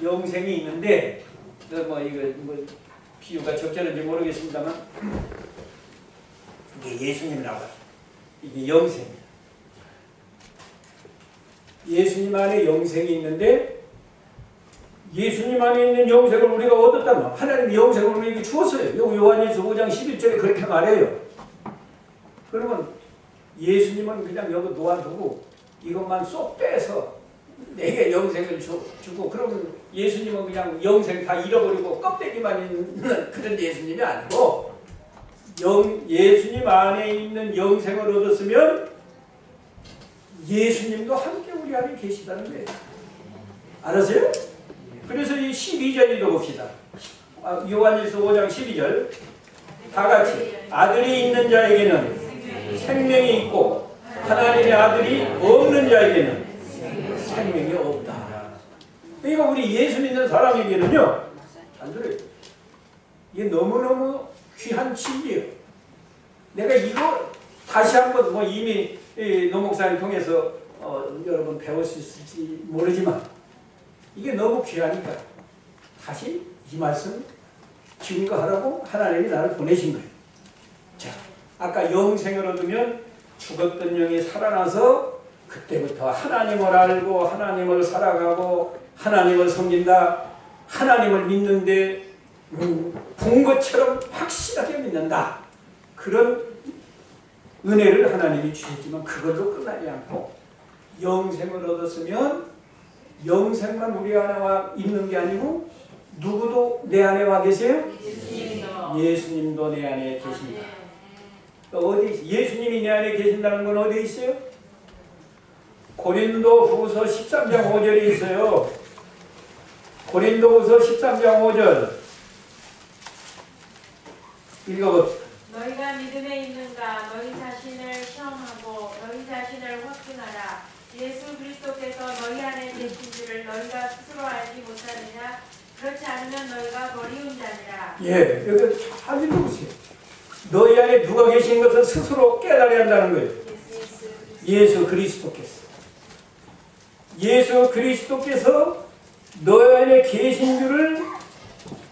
영생이 있는데 이거 비유가 적절한지 모르겠습니다만 이게 예수님이라고 하죠. 이게 영생이에요. 예수님 안에 영생이 있는데 예수님 안에 있는 영생을 우리가 얻었다면 하나님이 영생을 우리에게 주었어요. 여기 요한일서 5장 11절에 그렇게 말해요. 그러면 예수님은 그냥 여기 놓아두고 이것만 쏙 빼서 내게 영생을 주고 그러면 예수님은 그냥 영생 다 잃어버리고 껍데기만 있는 그런 예수님이 아니고 예수님 안에 있는 영생을 얻었으면 예수님도 함께 우리 안에 계시다는 거예요. 알았어요? 그래서 이 12절 읽어봅시다. 요한일서 5장 12절 다 같이 아들이 있는 자에게는 생명이 있고 하나님의 아들이 없는 자에게는 생명이 없다. 그러니까 우리 예수 믿는 사람에게는요, 안 들어요. 이게 너무너무 귀한 진리예요. 내가 이거 다시 한번 이미 노 목사님 통해서 여러분 배울 수 있을지 모르지만 이게 너무 귀하니까 다시 이 말씀 증거하라고 하나님이 나를 보내신 거예요. 자, 아까 영생을 얻으면 죽었던 영이 살아나서 그때부터 하나님을 알고 하나님을 살아가고 하나님을 섬긴다. 하나님을 믿는데 본 것처럼 확실하게 믿는다. 그런 은혜를 하나님이 주셨지만 그걸로 끝나지 않고 영생을 얻었으면 영생만 우리 안에 와 있는 게 아니고 누구도 내 안에 와 계세요? 예수님도 내 안에 계십니다. 어디 예수님이 내 안에 계신다는 건 어디에 있어요? 고린도후서 13장 5절에 있어요. 고린도후서 13장 5절 읽어봅시다. 너희가 믿음에 있는가? 너희 자신을 시험하고 너희 자신을 확증하라. 예수 그리스도께서 너희 안에 계신 줄을 너희가 스스로 알지 못하느냐? 그렇지 않으면 너희가 버리운 자니라. 예, 여기 잘 읽어보세요. 너희 안에 누가 계신 것을 스스로 깨달아야 한다는 거예요. 예수 그리스도께서. 예수 그리스도께서 너희 안에 계신 줄을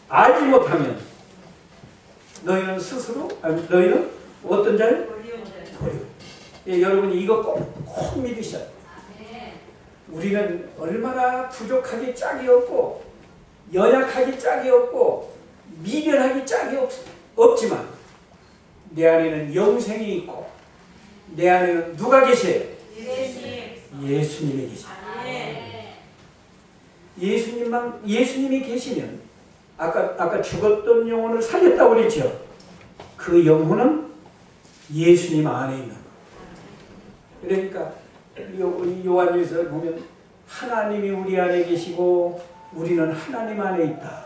알지 못하면 너희는 스스로 아니 너희는 어떤 자요? 도리. 예, 여러분이 이거 꼭 믿으셔야 돼요. 우리는 얼마나 부족하기 짝이 없고 연약하기 짝이 없고 미련하기 짝이 없지만 내 안에는 영생이 있고 내 안에는 누가 계세요? 예수님이 계십니다. 예수님이 계시면 아까 죽었던 영혼을 살렸다고 그랬죠. 그 영혼은 예수님 안에 있는 거예요. 그러니까 요한일서 보면 하나님이 우리 안에 계시고 우리는 하나님 안에 있다.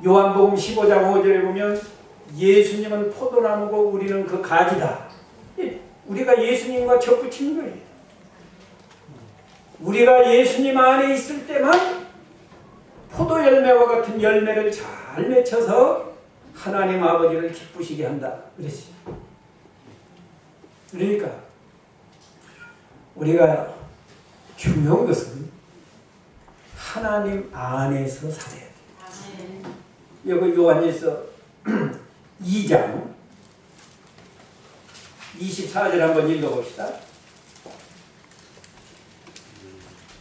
요한복음 15장 5절에 보면 예수님은 포도나무고 우리는 그 가지다. 우리가 예수님과 접붙인 거예요. 우리가 예수님 안에 있을 때만 포도 열매와 같은 열매를 잘 맺혀서 하나님 아버지를 기쁘시게 한다. 그랬어요. 그러니까 우리가 중요한 것은 하나님 안에서 살아야 돼요. 여기 요한일서 2장 24절 한번 읽어봅시다.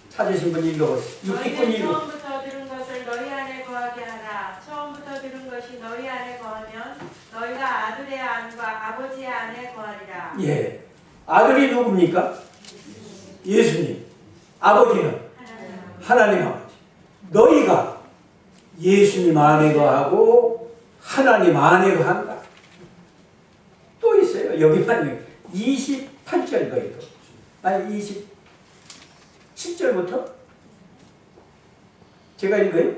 찾으신 분 읽어보세요. 너희는 처음부터 들은 것을 너희 안에 거하게 하라. 처음부터 들은 것이 너희 안에 거하면 너희가 아들의 안과 아버지의 안에 거하리라. 예, 아들이 누굽니까? 예수님. 아버지는 하나님 아버지. 너희가 예수님 안에 거하고 하나님 안에 거한다. 또 있어요. 여기만 28절 거기도. 아니 27절부터 제가 읽어요.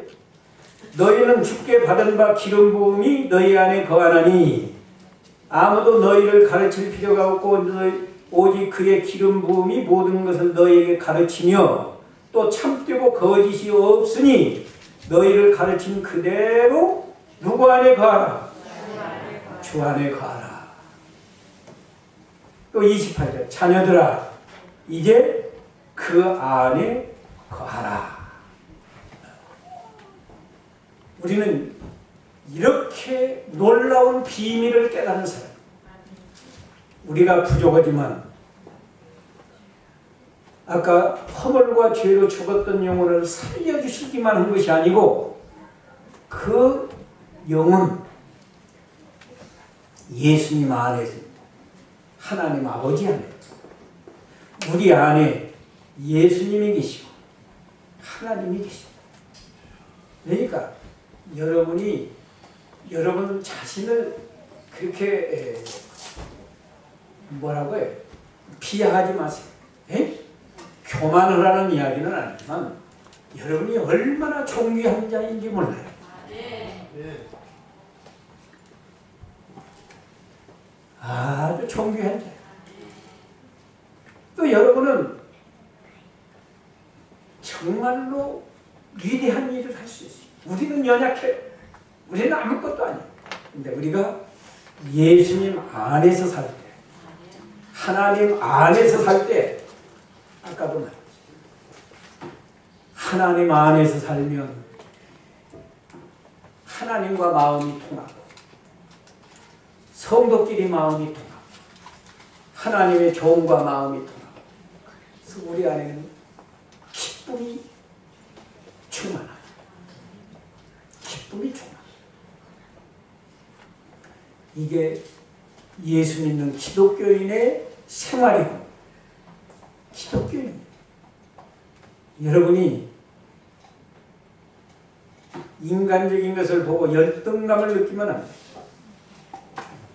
너희는 주께 받은 바 기름 부음이 너희 안에 거하나니 아무도 너희를 가르칠 필요가 없고 오직 그의 기름 부음이 모든 것을 너희에게 가르치며 또 참되고 거짓이 없으니 너희를 가르친 그대로 누구 안에 거하라? 주 안에 거하라. 또 28절 자녀들아 이제 그 안에 거하라. 우리는 이렇게 놀라운 비밀을 깨닫는 사람. 우리가 부족하지만 아까 허물과 죄로 죽었던 영혼을 살려주시기만 한 것이 아니고 그 영혼 예수님 안에서 하나님 아버지 안에 우리 안에 예수님이 계시고 하나님이 계십니다. 그러니까 여러분 자신을 그렇게 뭐라고 해요? 비하하지 마세요. 에? 교만을 하는 이야기는 아니지만 여러분이 얼마나 존귀한 자인지 몰라요. 아주 존귀한 자예요. 또 여러분은 정말로 위대한 일을 할 수 있어요. 우리는 연약해요. 우리는 아무것도 아니에요. 근데 우리가 예수님 안에서 살 때, 하나님 안에서 살 때, 아까도 말했죠. 하나님 안에서 살면 하나님과 마음이 통하고 성도끼리 마음이 통하고 하나님의 종과 마음이 통하고 그래서 우리 안에는 기쁨이 충만하다. 기쁨이 충만하다. 이게 예수 믿는 기독교인의 생활이고 기독교인입니다. 여러분이 인간적인 것을 보고 열등감을 느끼면 안 돼요.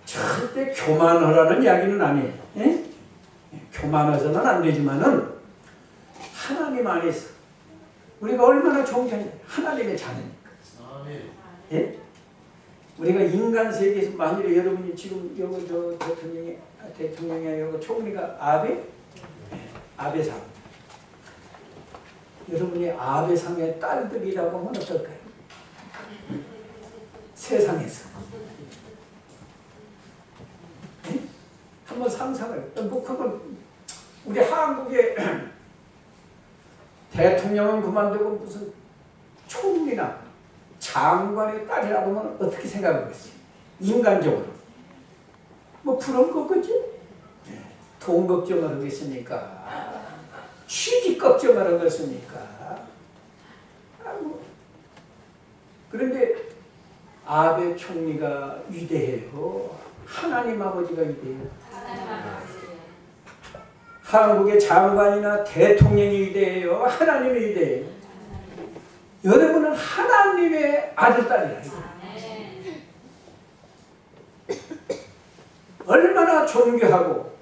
절대 교만하라는 이야기는 아니에요. 예? 교만해서는 안 되지만은 하나님 안에서 우리가 얼마나 존귀한 하나님의 자녀니까. 예? 우리가 인간 세계에서 만일에 여러분이 지금 여기 저 대통령이 여기 총리가 아베상. 여러분이 아베상의 딸들이라고 하면 어떨까요? 세상에서. 네? 한번 상상을. 뭐 그건 우리 한국의 대통령은 그만두고 무슨 총리나 장관의 딸이라고 하면 어떻게 생각하겠어요? 인간적으로. 뭐 부러울 것 같지? 돈 걱정을 하겠습니까? 취직 걱정을 하겠습니까? 그런데 아베 총리가 위대해요. 하나님 아버지가 위대해요. 한국의 장관이나 대통령이 위대해요. 하나님이 위대해요. 여러분은 하나님의 아들, 딸이라. 얼마나 존귀하고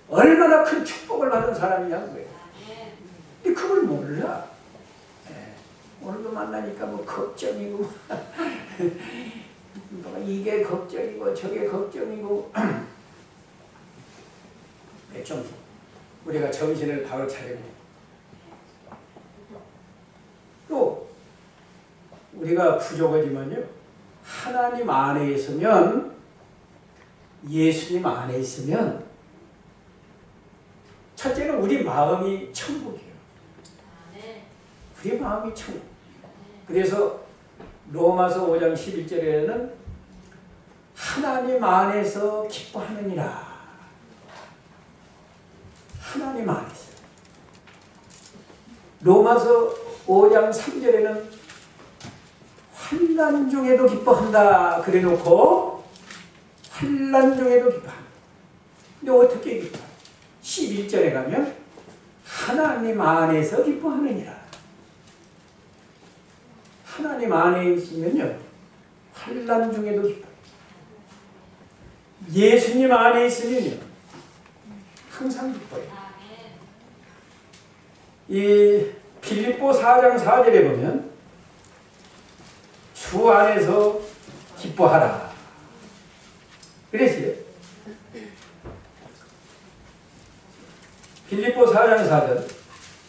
얼마나 큰 축복을 받은 사람이냐는 거예요. 근데 그걸 몰라. 오늘도 만나니까 뭐 걱정이고 이게 걱정이고 저게 걱정이고 좀 우리가 정신을 바로 차리고 또 우리가 부족하지만요 하나님 안에 있으면 예수님 안에 있으면 첫째는 우리 마음이 천국이에요. 우리 마음이 천국. 그래서 로마서 5장 11절에는 하나님 안에서 기뻐하느니라. 하나님 안에서. 로마서 5장 3절에는 환난 중에도 기뻐한다. 그래놓고 환난 중에도 기뻐한다. 근데 어떻게 기뻐한다? 11절에 가면 하나님 안에서 기뻐하느니라. 하나님 안에 있으면요 환난 중에도 기뻐요. 예수님 안에 있으면요 항상 기뻐요. 이 빌립보 4장 4절에 보면 주 안에서 기뻐하라 그랬어요. 빌립보 4장 4절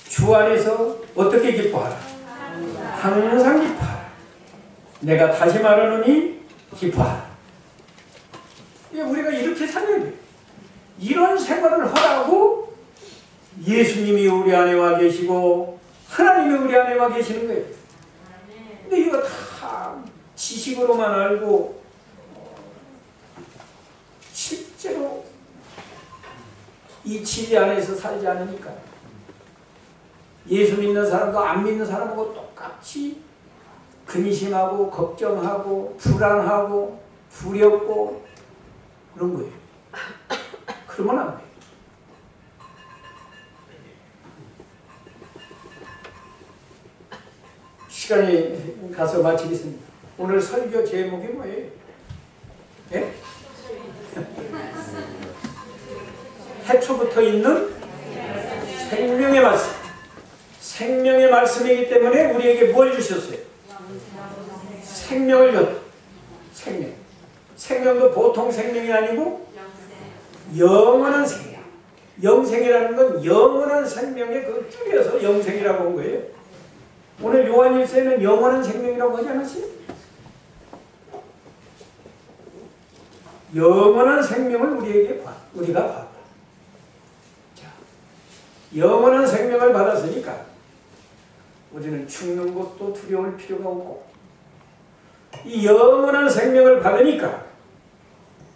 주 안에서 어떻게 기뻐하라? 항상 기뻐하라. 내가 다시 말하노니 기뻐하라. 우리가 이렇게 살아야 돼요. 이런 생활을 하라고 예수님이 우리 안에 와 계시고 하나님이 우리 안에 와 계시는 거예요. 근데 이거 다 지식으로만 알고 실제로 이 진리 안에서 살지 않으니까 예수 믿는 사람도 안 믿는 사람하고 똑같이 근심하고 걱정하고 불안하고 두렵고 그런 거예요. 그러면 안 돼요. 시간이 가서 마치겠습니다. 오늘 설교 제목이 뭐예요? 예? 태초부터 있는 생명의 말씀. 생명의 말씀이기 때문에 우리에게 뭘 주셨어요? 생명을 줬다. 생명. 생명도 보통 생명이 아니고 영원한 생명. 영생이라는 건 영원한 생명의 그 줄여서 영생이라고 한 거예요. 오늘 요한일서에는 영원한 생명이라고 하지 않았어요? 영원한 생명을 우리가 받아. 자, 영원한 생명을 받았으니까 우리는 죽는 것도 두려울 필요가 없고 이 영원한 생명을 받으니까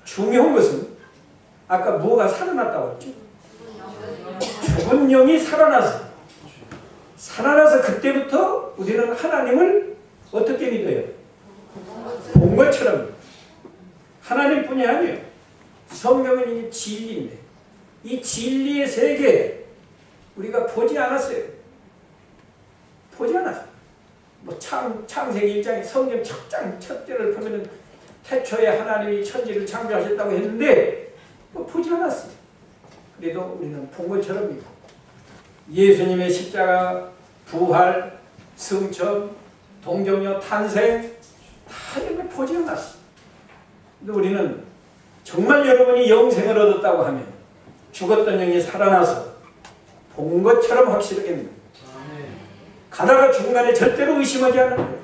중요한 것은 아까 뭐가 살아났다고 했죠? 죽은 영이 살아나서 그때부터 우리는 하나님을 어떻게 믿어요? 본 것처럼. 하나님뿐이 아니에요. 성경은 이 진리인데 이 진리의 세계에 우리가 보지 않았어요. 보지 않았어요. 뭐 창세기 1장에 성경 첫 절을 보면은 태초에 하나님이 천지를 창조하셨다고 했는데 뭐 보지 않았어요. 그래도 우리는 본 것처럼 믿고 예수님의 십자가, 부활, 승천, 동정녀 탄생 다 이렇게 보지 않았어요. 근데 우리는 정말 여러분이 영생을 얻었다고 하면 죽었던 영이 살아나서 본 것처럼 확실하게 믿는 거예요. 가다가 중간에 절대로 의심하지 않는 거예요.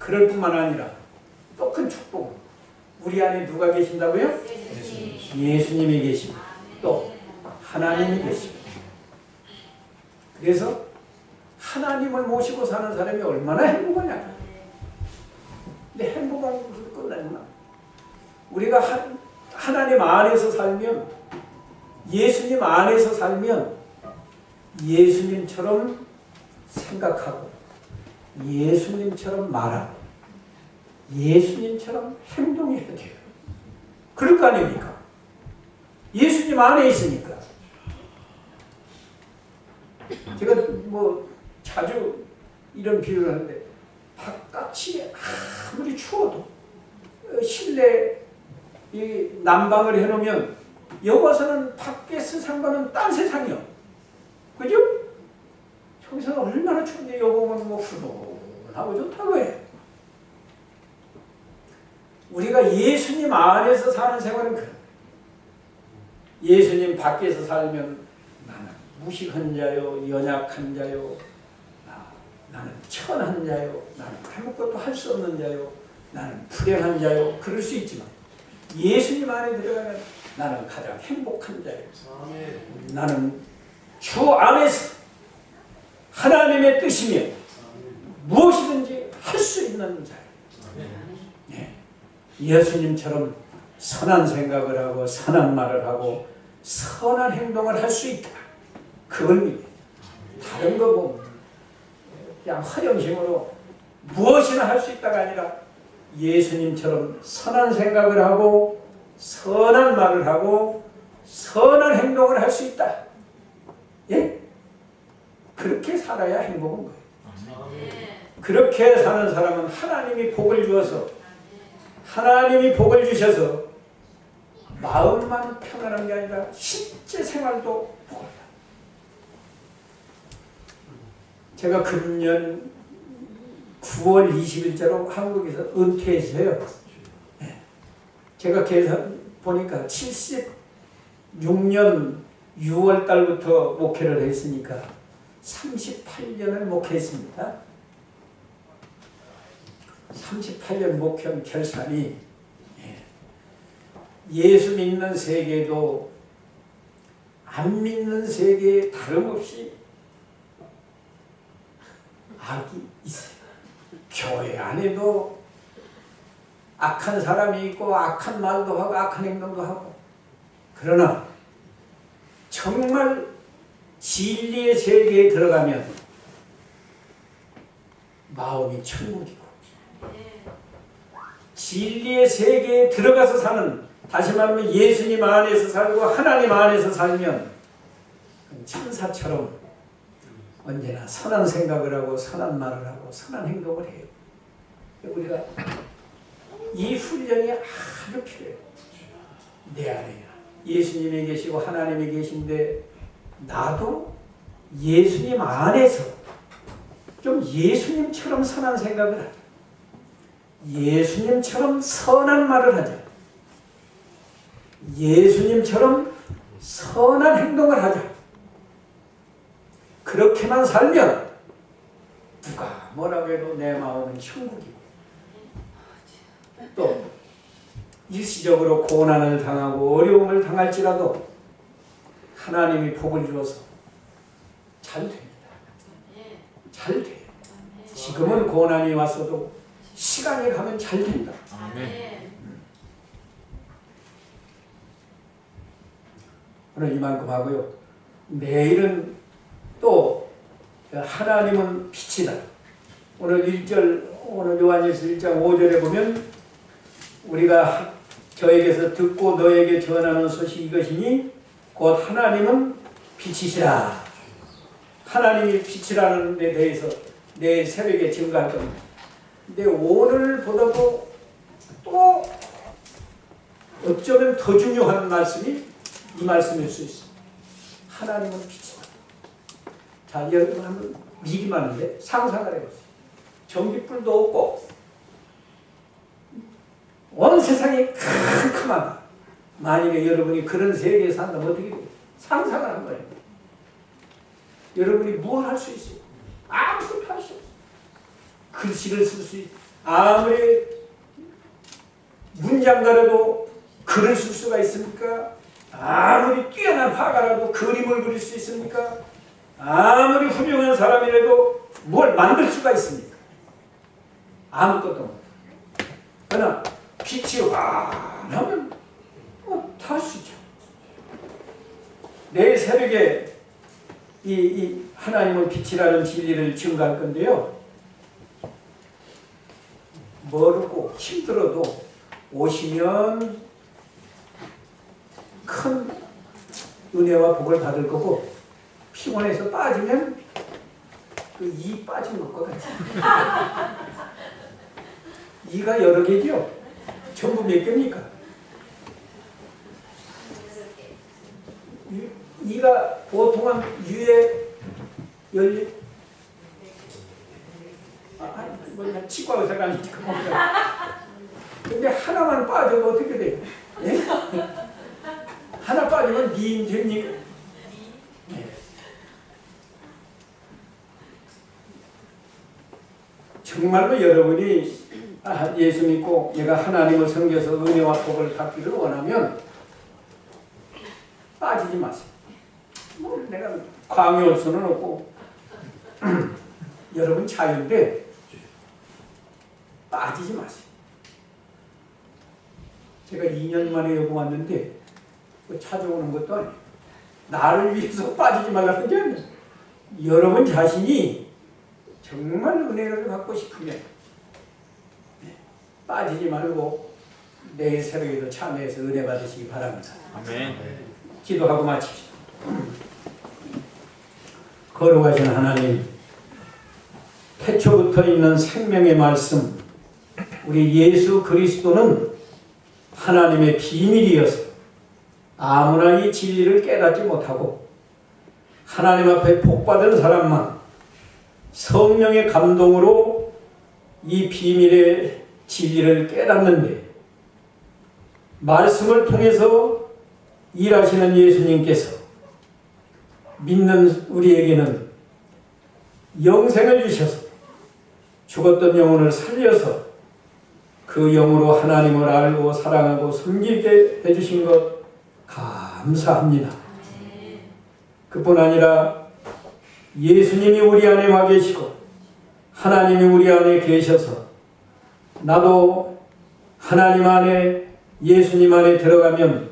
그럴 뿐만 아니라 또 큰 축복. 우리 안에 누가 계신다고요? 예수님이 계시고 또 하나님이 계시고. 그래서 하나님을 모시고 사는 사람이 얼마나 행복하냐. 근데 행복한 것으로 끝났나? 우리가 하나님 안에서 살면, 예수님 안에서 살면 예수님처럼 생각하고 예수님처럼 말하고 예수님처럼 행동해야 돼요. 그럴 거 아닙니까? 예수님 안에 있으니까. 제가 뭐 자주 이런 비유를 하는데, 바깥이 아무리 추워도 실내 이 난방을 해놓으면 여기 와서는 밖에 세상과는 딴 세상이요. 그죠? 저기서 얼마나 추운데 여기 오면 뭐 훈훈하고 좋다고 해. 우리가 예수님 안에서 사는 생활은 그래. 예수님 밖에서 살면 나는 무식한 자요, 연약한 자요, 나는 천한 자요, 나는 아무것도 할 수 없는 자요, 나는 불행한 자요, 그럴 수 있지만 예수님 안에 들어가면 나는 가장 행복한 자요. 나는 주 안에서 하나님의 뜻이면 무엇이든지 할 수 있는 자요. 네. 예수님처럼 선한 생각을 하고 선한 말을 하고 선한 행동을 할 수 있다. 그걸 믿어요. 다른 거 보면 그냥 허영심으로 무엇이나 할 수 있다가 아니라 예수님처럼 선한 생각을 하고 선한 말을 하고 선한 행동을 할 수 있다. 예? 그렇게 살아야 행복한 거예요. 그렇게 사는 사람은 하나님이 복을 주어서, 하나님이 복을 주셔서 마음만 평안한 게 아니라 실제 생활도 복을 받아요. 제가 금년 9월 20일자로 한국에서 은퇴했어요. 제가 계산 보니까 76년 6월 달부터 목회를 했으니까 38년을 목회했습니다. 38년 목회한 결산이 예수 믿는 세계도 안 믿는 세계에 다름없이 악이 있어요. 교회 안에도 악한 사람이 있고 악한 말도 하고 악한 행동도 하고, 그러나 정말 진리의 세계에 들어가면 마음이 천국이고, 진리의 세계에 들어가서 사는, 다시 말하면 예수님 안에서 살고 하나님 안에서 살면 천사처럼 언제나 선한 생각을 하고 선한 말을 하고 선한 행동을 해요. 우리가 이 훈련이 아주 필요해요. 내 안에 예수님이 계시고 하나님이 계신데 나도 예수님 안에서 좀 예수님처럼 선한 생각을 하자. 예수님처럼 선한 말을 하자. 예수님처럼 선한 행동을 하자. 그렇게만 살면 누가 뭐라고 해도 내 마음은 천국이고, 또 일시적으로 고난을 당하고 어려움을 당할지라도 하나님이 복을 주어서 잘 됩니다. 잘 돼요. 지금은 고난이 왔어도 시간이 가면 잘 된다. 오늘 이만큼 하고요. 내일은 또 하나님은 빛이다. 오늘 1절, 오늘 요한일서 1장 5절에 보면 우리가 저에게서 듣고 너에게 전하는 소식이 이것이니 곧 하나님은 빛이시라. 하나님이 빛이라는 데 대해서 내일 새벽에 증거할 겁니다. 근데 오늘보다도 또 어쩌면 더 중요한 말씀이 이 말씀일 수 있습니다. 하나님은 빛이다. 자, 여러분 한번 미리만 하는데 상상을 해보세요. 전기불도 없고 온 세상이 캄캄하다. 만약에 여러분이 그런 세계에 산다면 어떻게 돼요? 상상을 한번 해요. 여러분이 뭘 할 수 있어요? 아무것도 할 수 없어요. 글씨를 쓸 수 있어요. 아무리 문장가라도 글을 쓸 수가 있습니까? 아무리 뛰어난 화가라도 그림을 그릴 수 있습니까? 아무리 훌륭한 사람이라도 뭘 만들 수가 있습니까? 아무것도 없어요. 그러나 빛이 환하면 탈 수 있죠. 내일 새벽에 이 하나님은 빛이라는 진리를 증거할 건데요. 멀고 힘들어도 오시면 큰 은혜와 복을 받을 거고, 피곤해서 빠지면 그 이 빠진 것과 같아요. 이가 여러 개죠? 전부 몇 개입니까? 이가 보통은 유에 뭐냐, 치과 의사가 아니지. 근데 하나만 빠져도 어떻게 돼요? 예? 하나 빠지면 미인 됩니까? 예. 정말로 여러분이 예수 믿고 내가 하나님을 섬겨서 은혜와 복을 받기를 원하면 빠지지 마세요. 뭐 내가 강요할 수는 없고 여러분 자유인데 빠지지 마세요. 제가 2년 만에 여기 왔는데 찾아오는 것도 아니에요. 나를 위해서 빠지지 말라는 게 아니에요. 여러분 자신이 정말 은혜를 받고 싶으면 빠지지 말고 내일 새벽에도 참여해서 은혜 받으시기 바랍니다. 아멘. 기도하고 마칩시다. 거룩하신 하나님, 태초부터 있는 생명의 말씀, 우리 예수 그리스도는 하나님의 비밀이어서 아무나 이 진리를 깨닫지 못하고 하나님 앞에 복받은 사람만 성령의 감동으로 이 비밀의 진리를 깨닫는데, 말씀을 통해서 일하시는 예수님께서 믿는 우리에게는 영생을 주셔서 죽었던 영혼을 살려서 그 영으로 하나님을 알고 사랑하고 섬기게 해주신 것 감사합니다. 그뿐 아니라 예수님이 우리 안에 와 계시고 하나님이 우리 안에 계셔서 나도 하나님 안에 예수님 안에 들어가면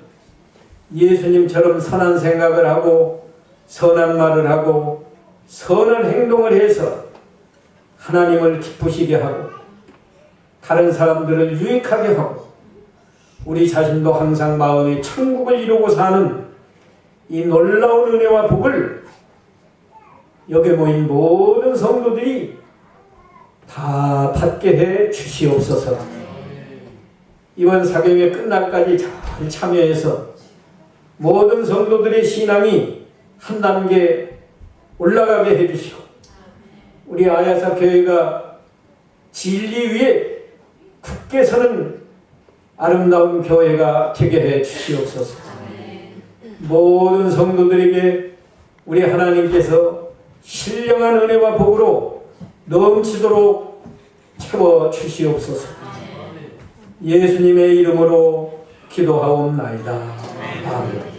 예수님처럼 선한 생각을 하고 선한 말을 하고 선한 행동을 해서 하나님을 기쁘시게 하고 다른 사람들을 유익하게 하고 우리 자신도 항상 마음에 천국을 이루고 사는 이 놀라운 은혜와 복을 여기 모인 모든 성도들이 다 받게 해 주시옵소서. 이번 사경의 끝날까지 잘 참여해서 모든 성도들의 신앙이 한 단계 올라가게 해주시고 우리 아야사 교회가 진리 위에 굳게 서는 아름다운 교회가 되게 해 주시옵소서. 모든 성도들에게 우리 하나님께서 신령한 은혜와 복으로 넘치도록 채워 주시옵소서. 예수님의 이름으로 기도하옵나이다. 아멘.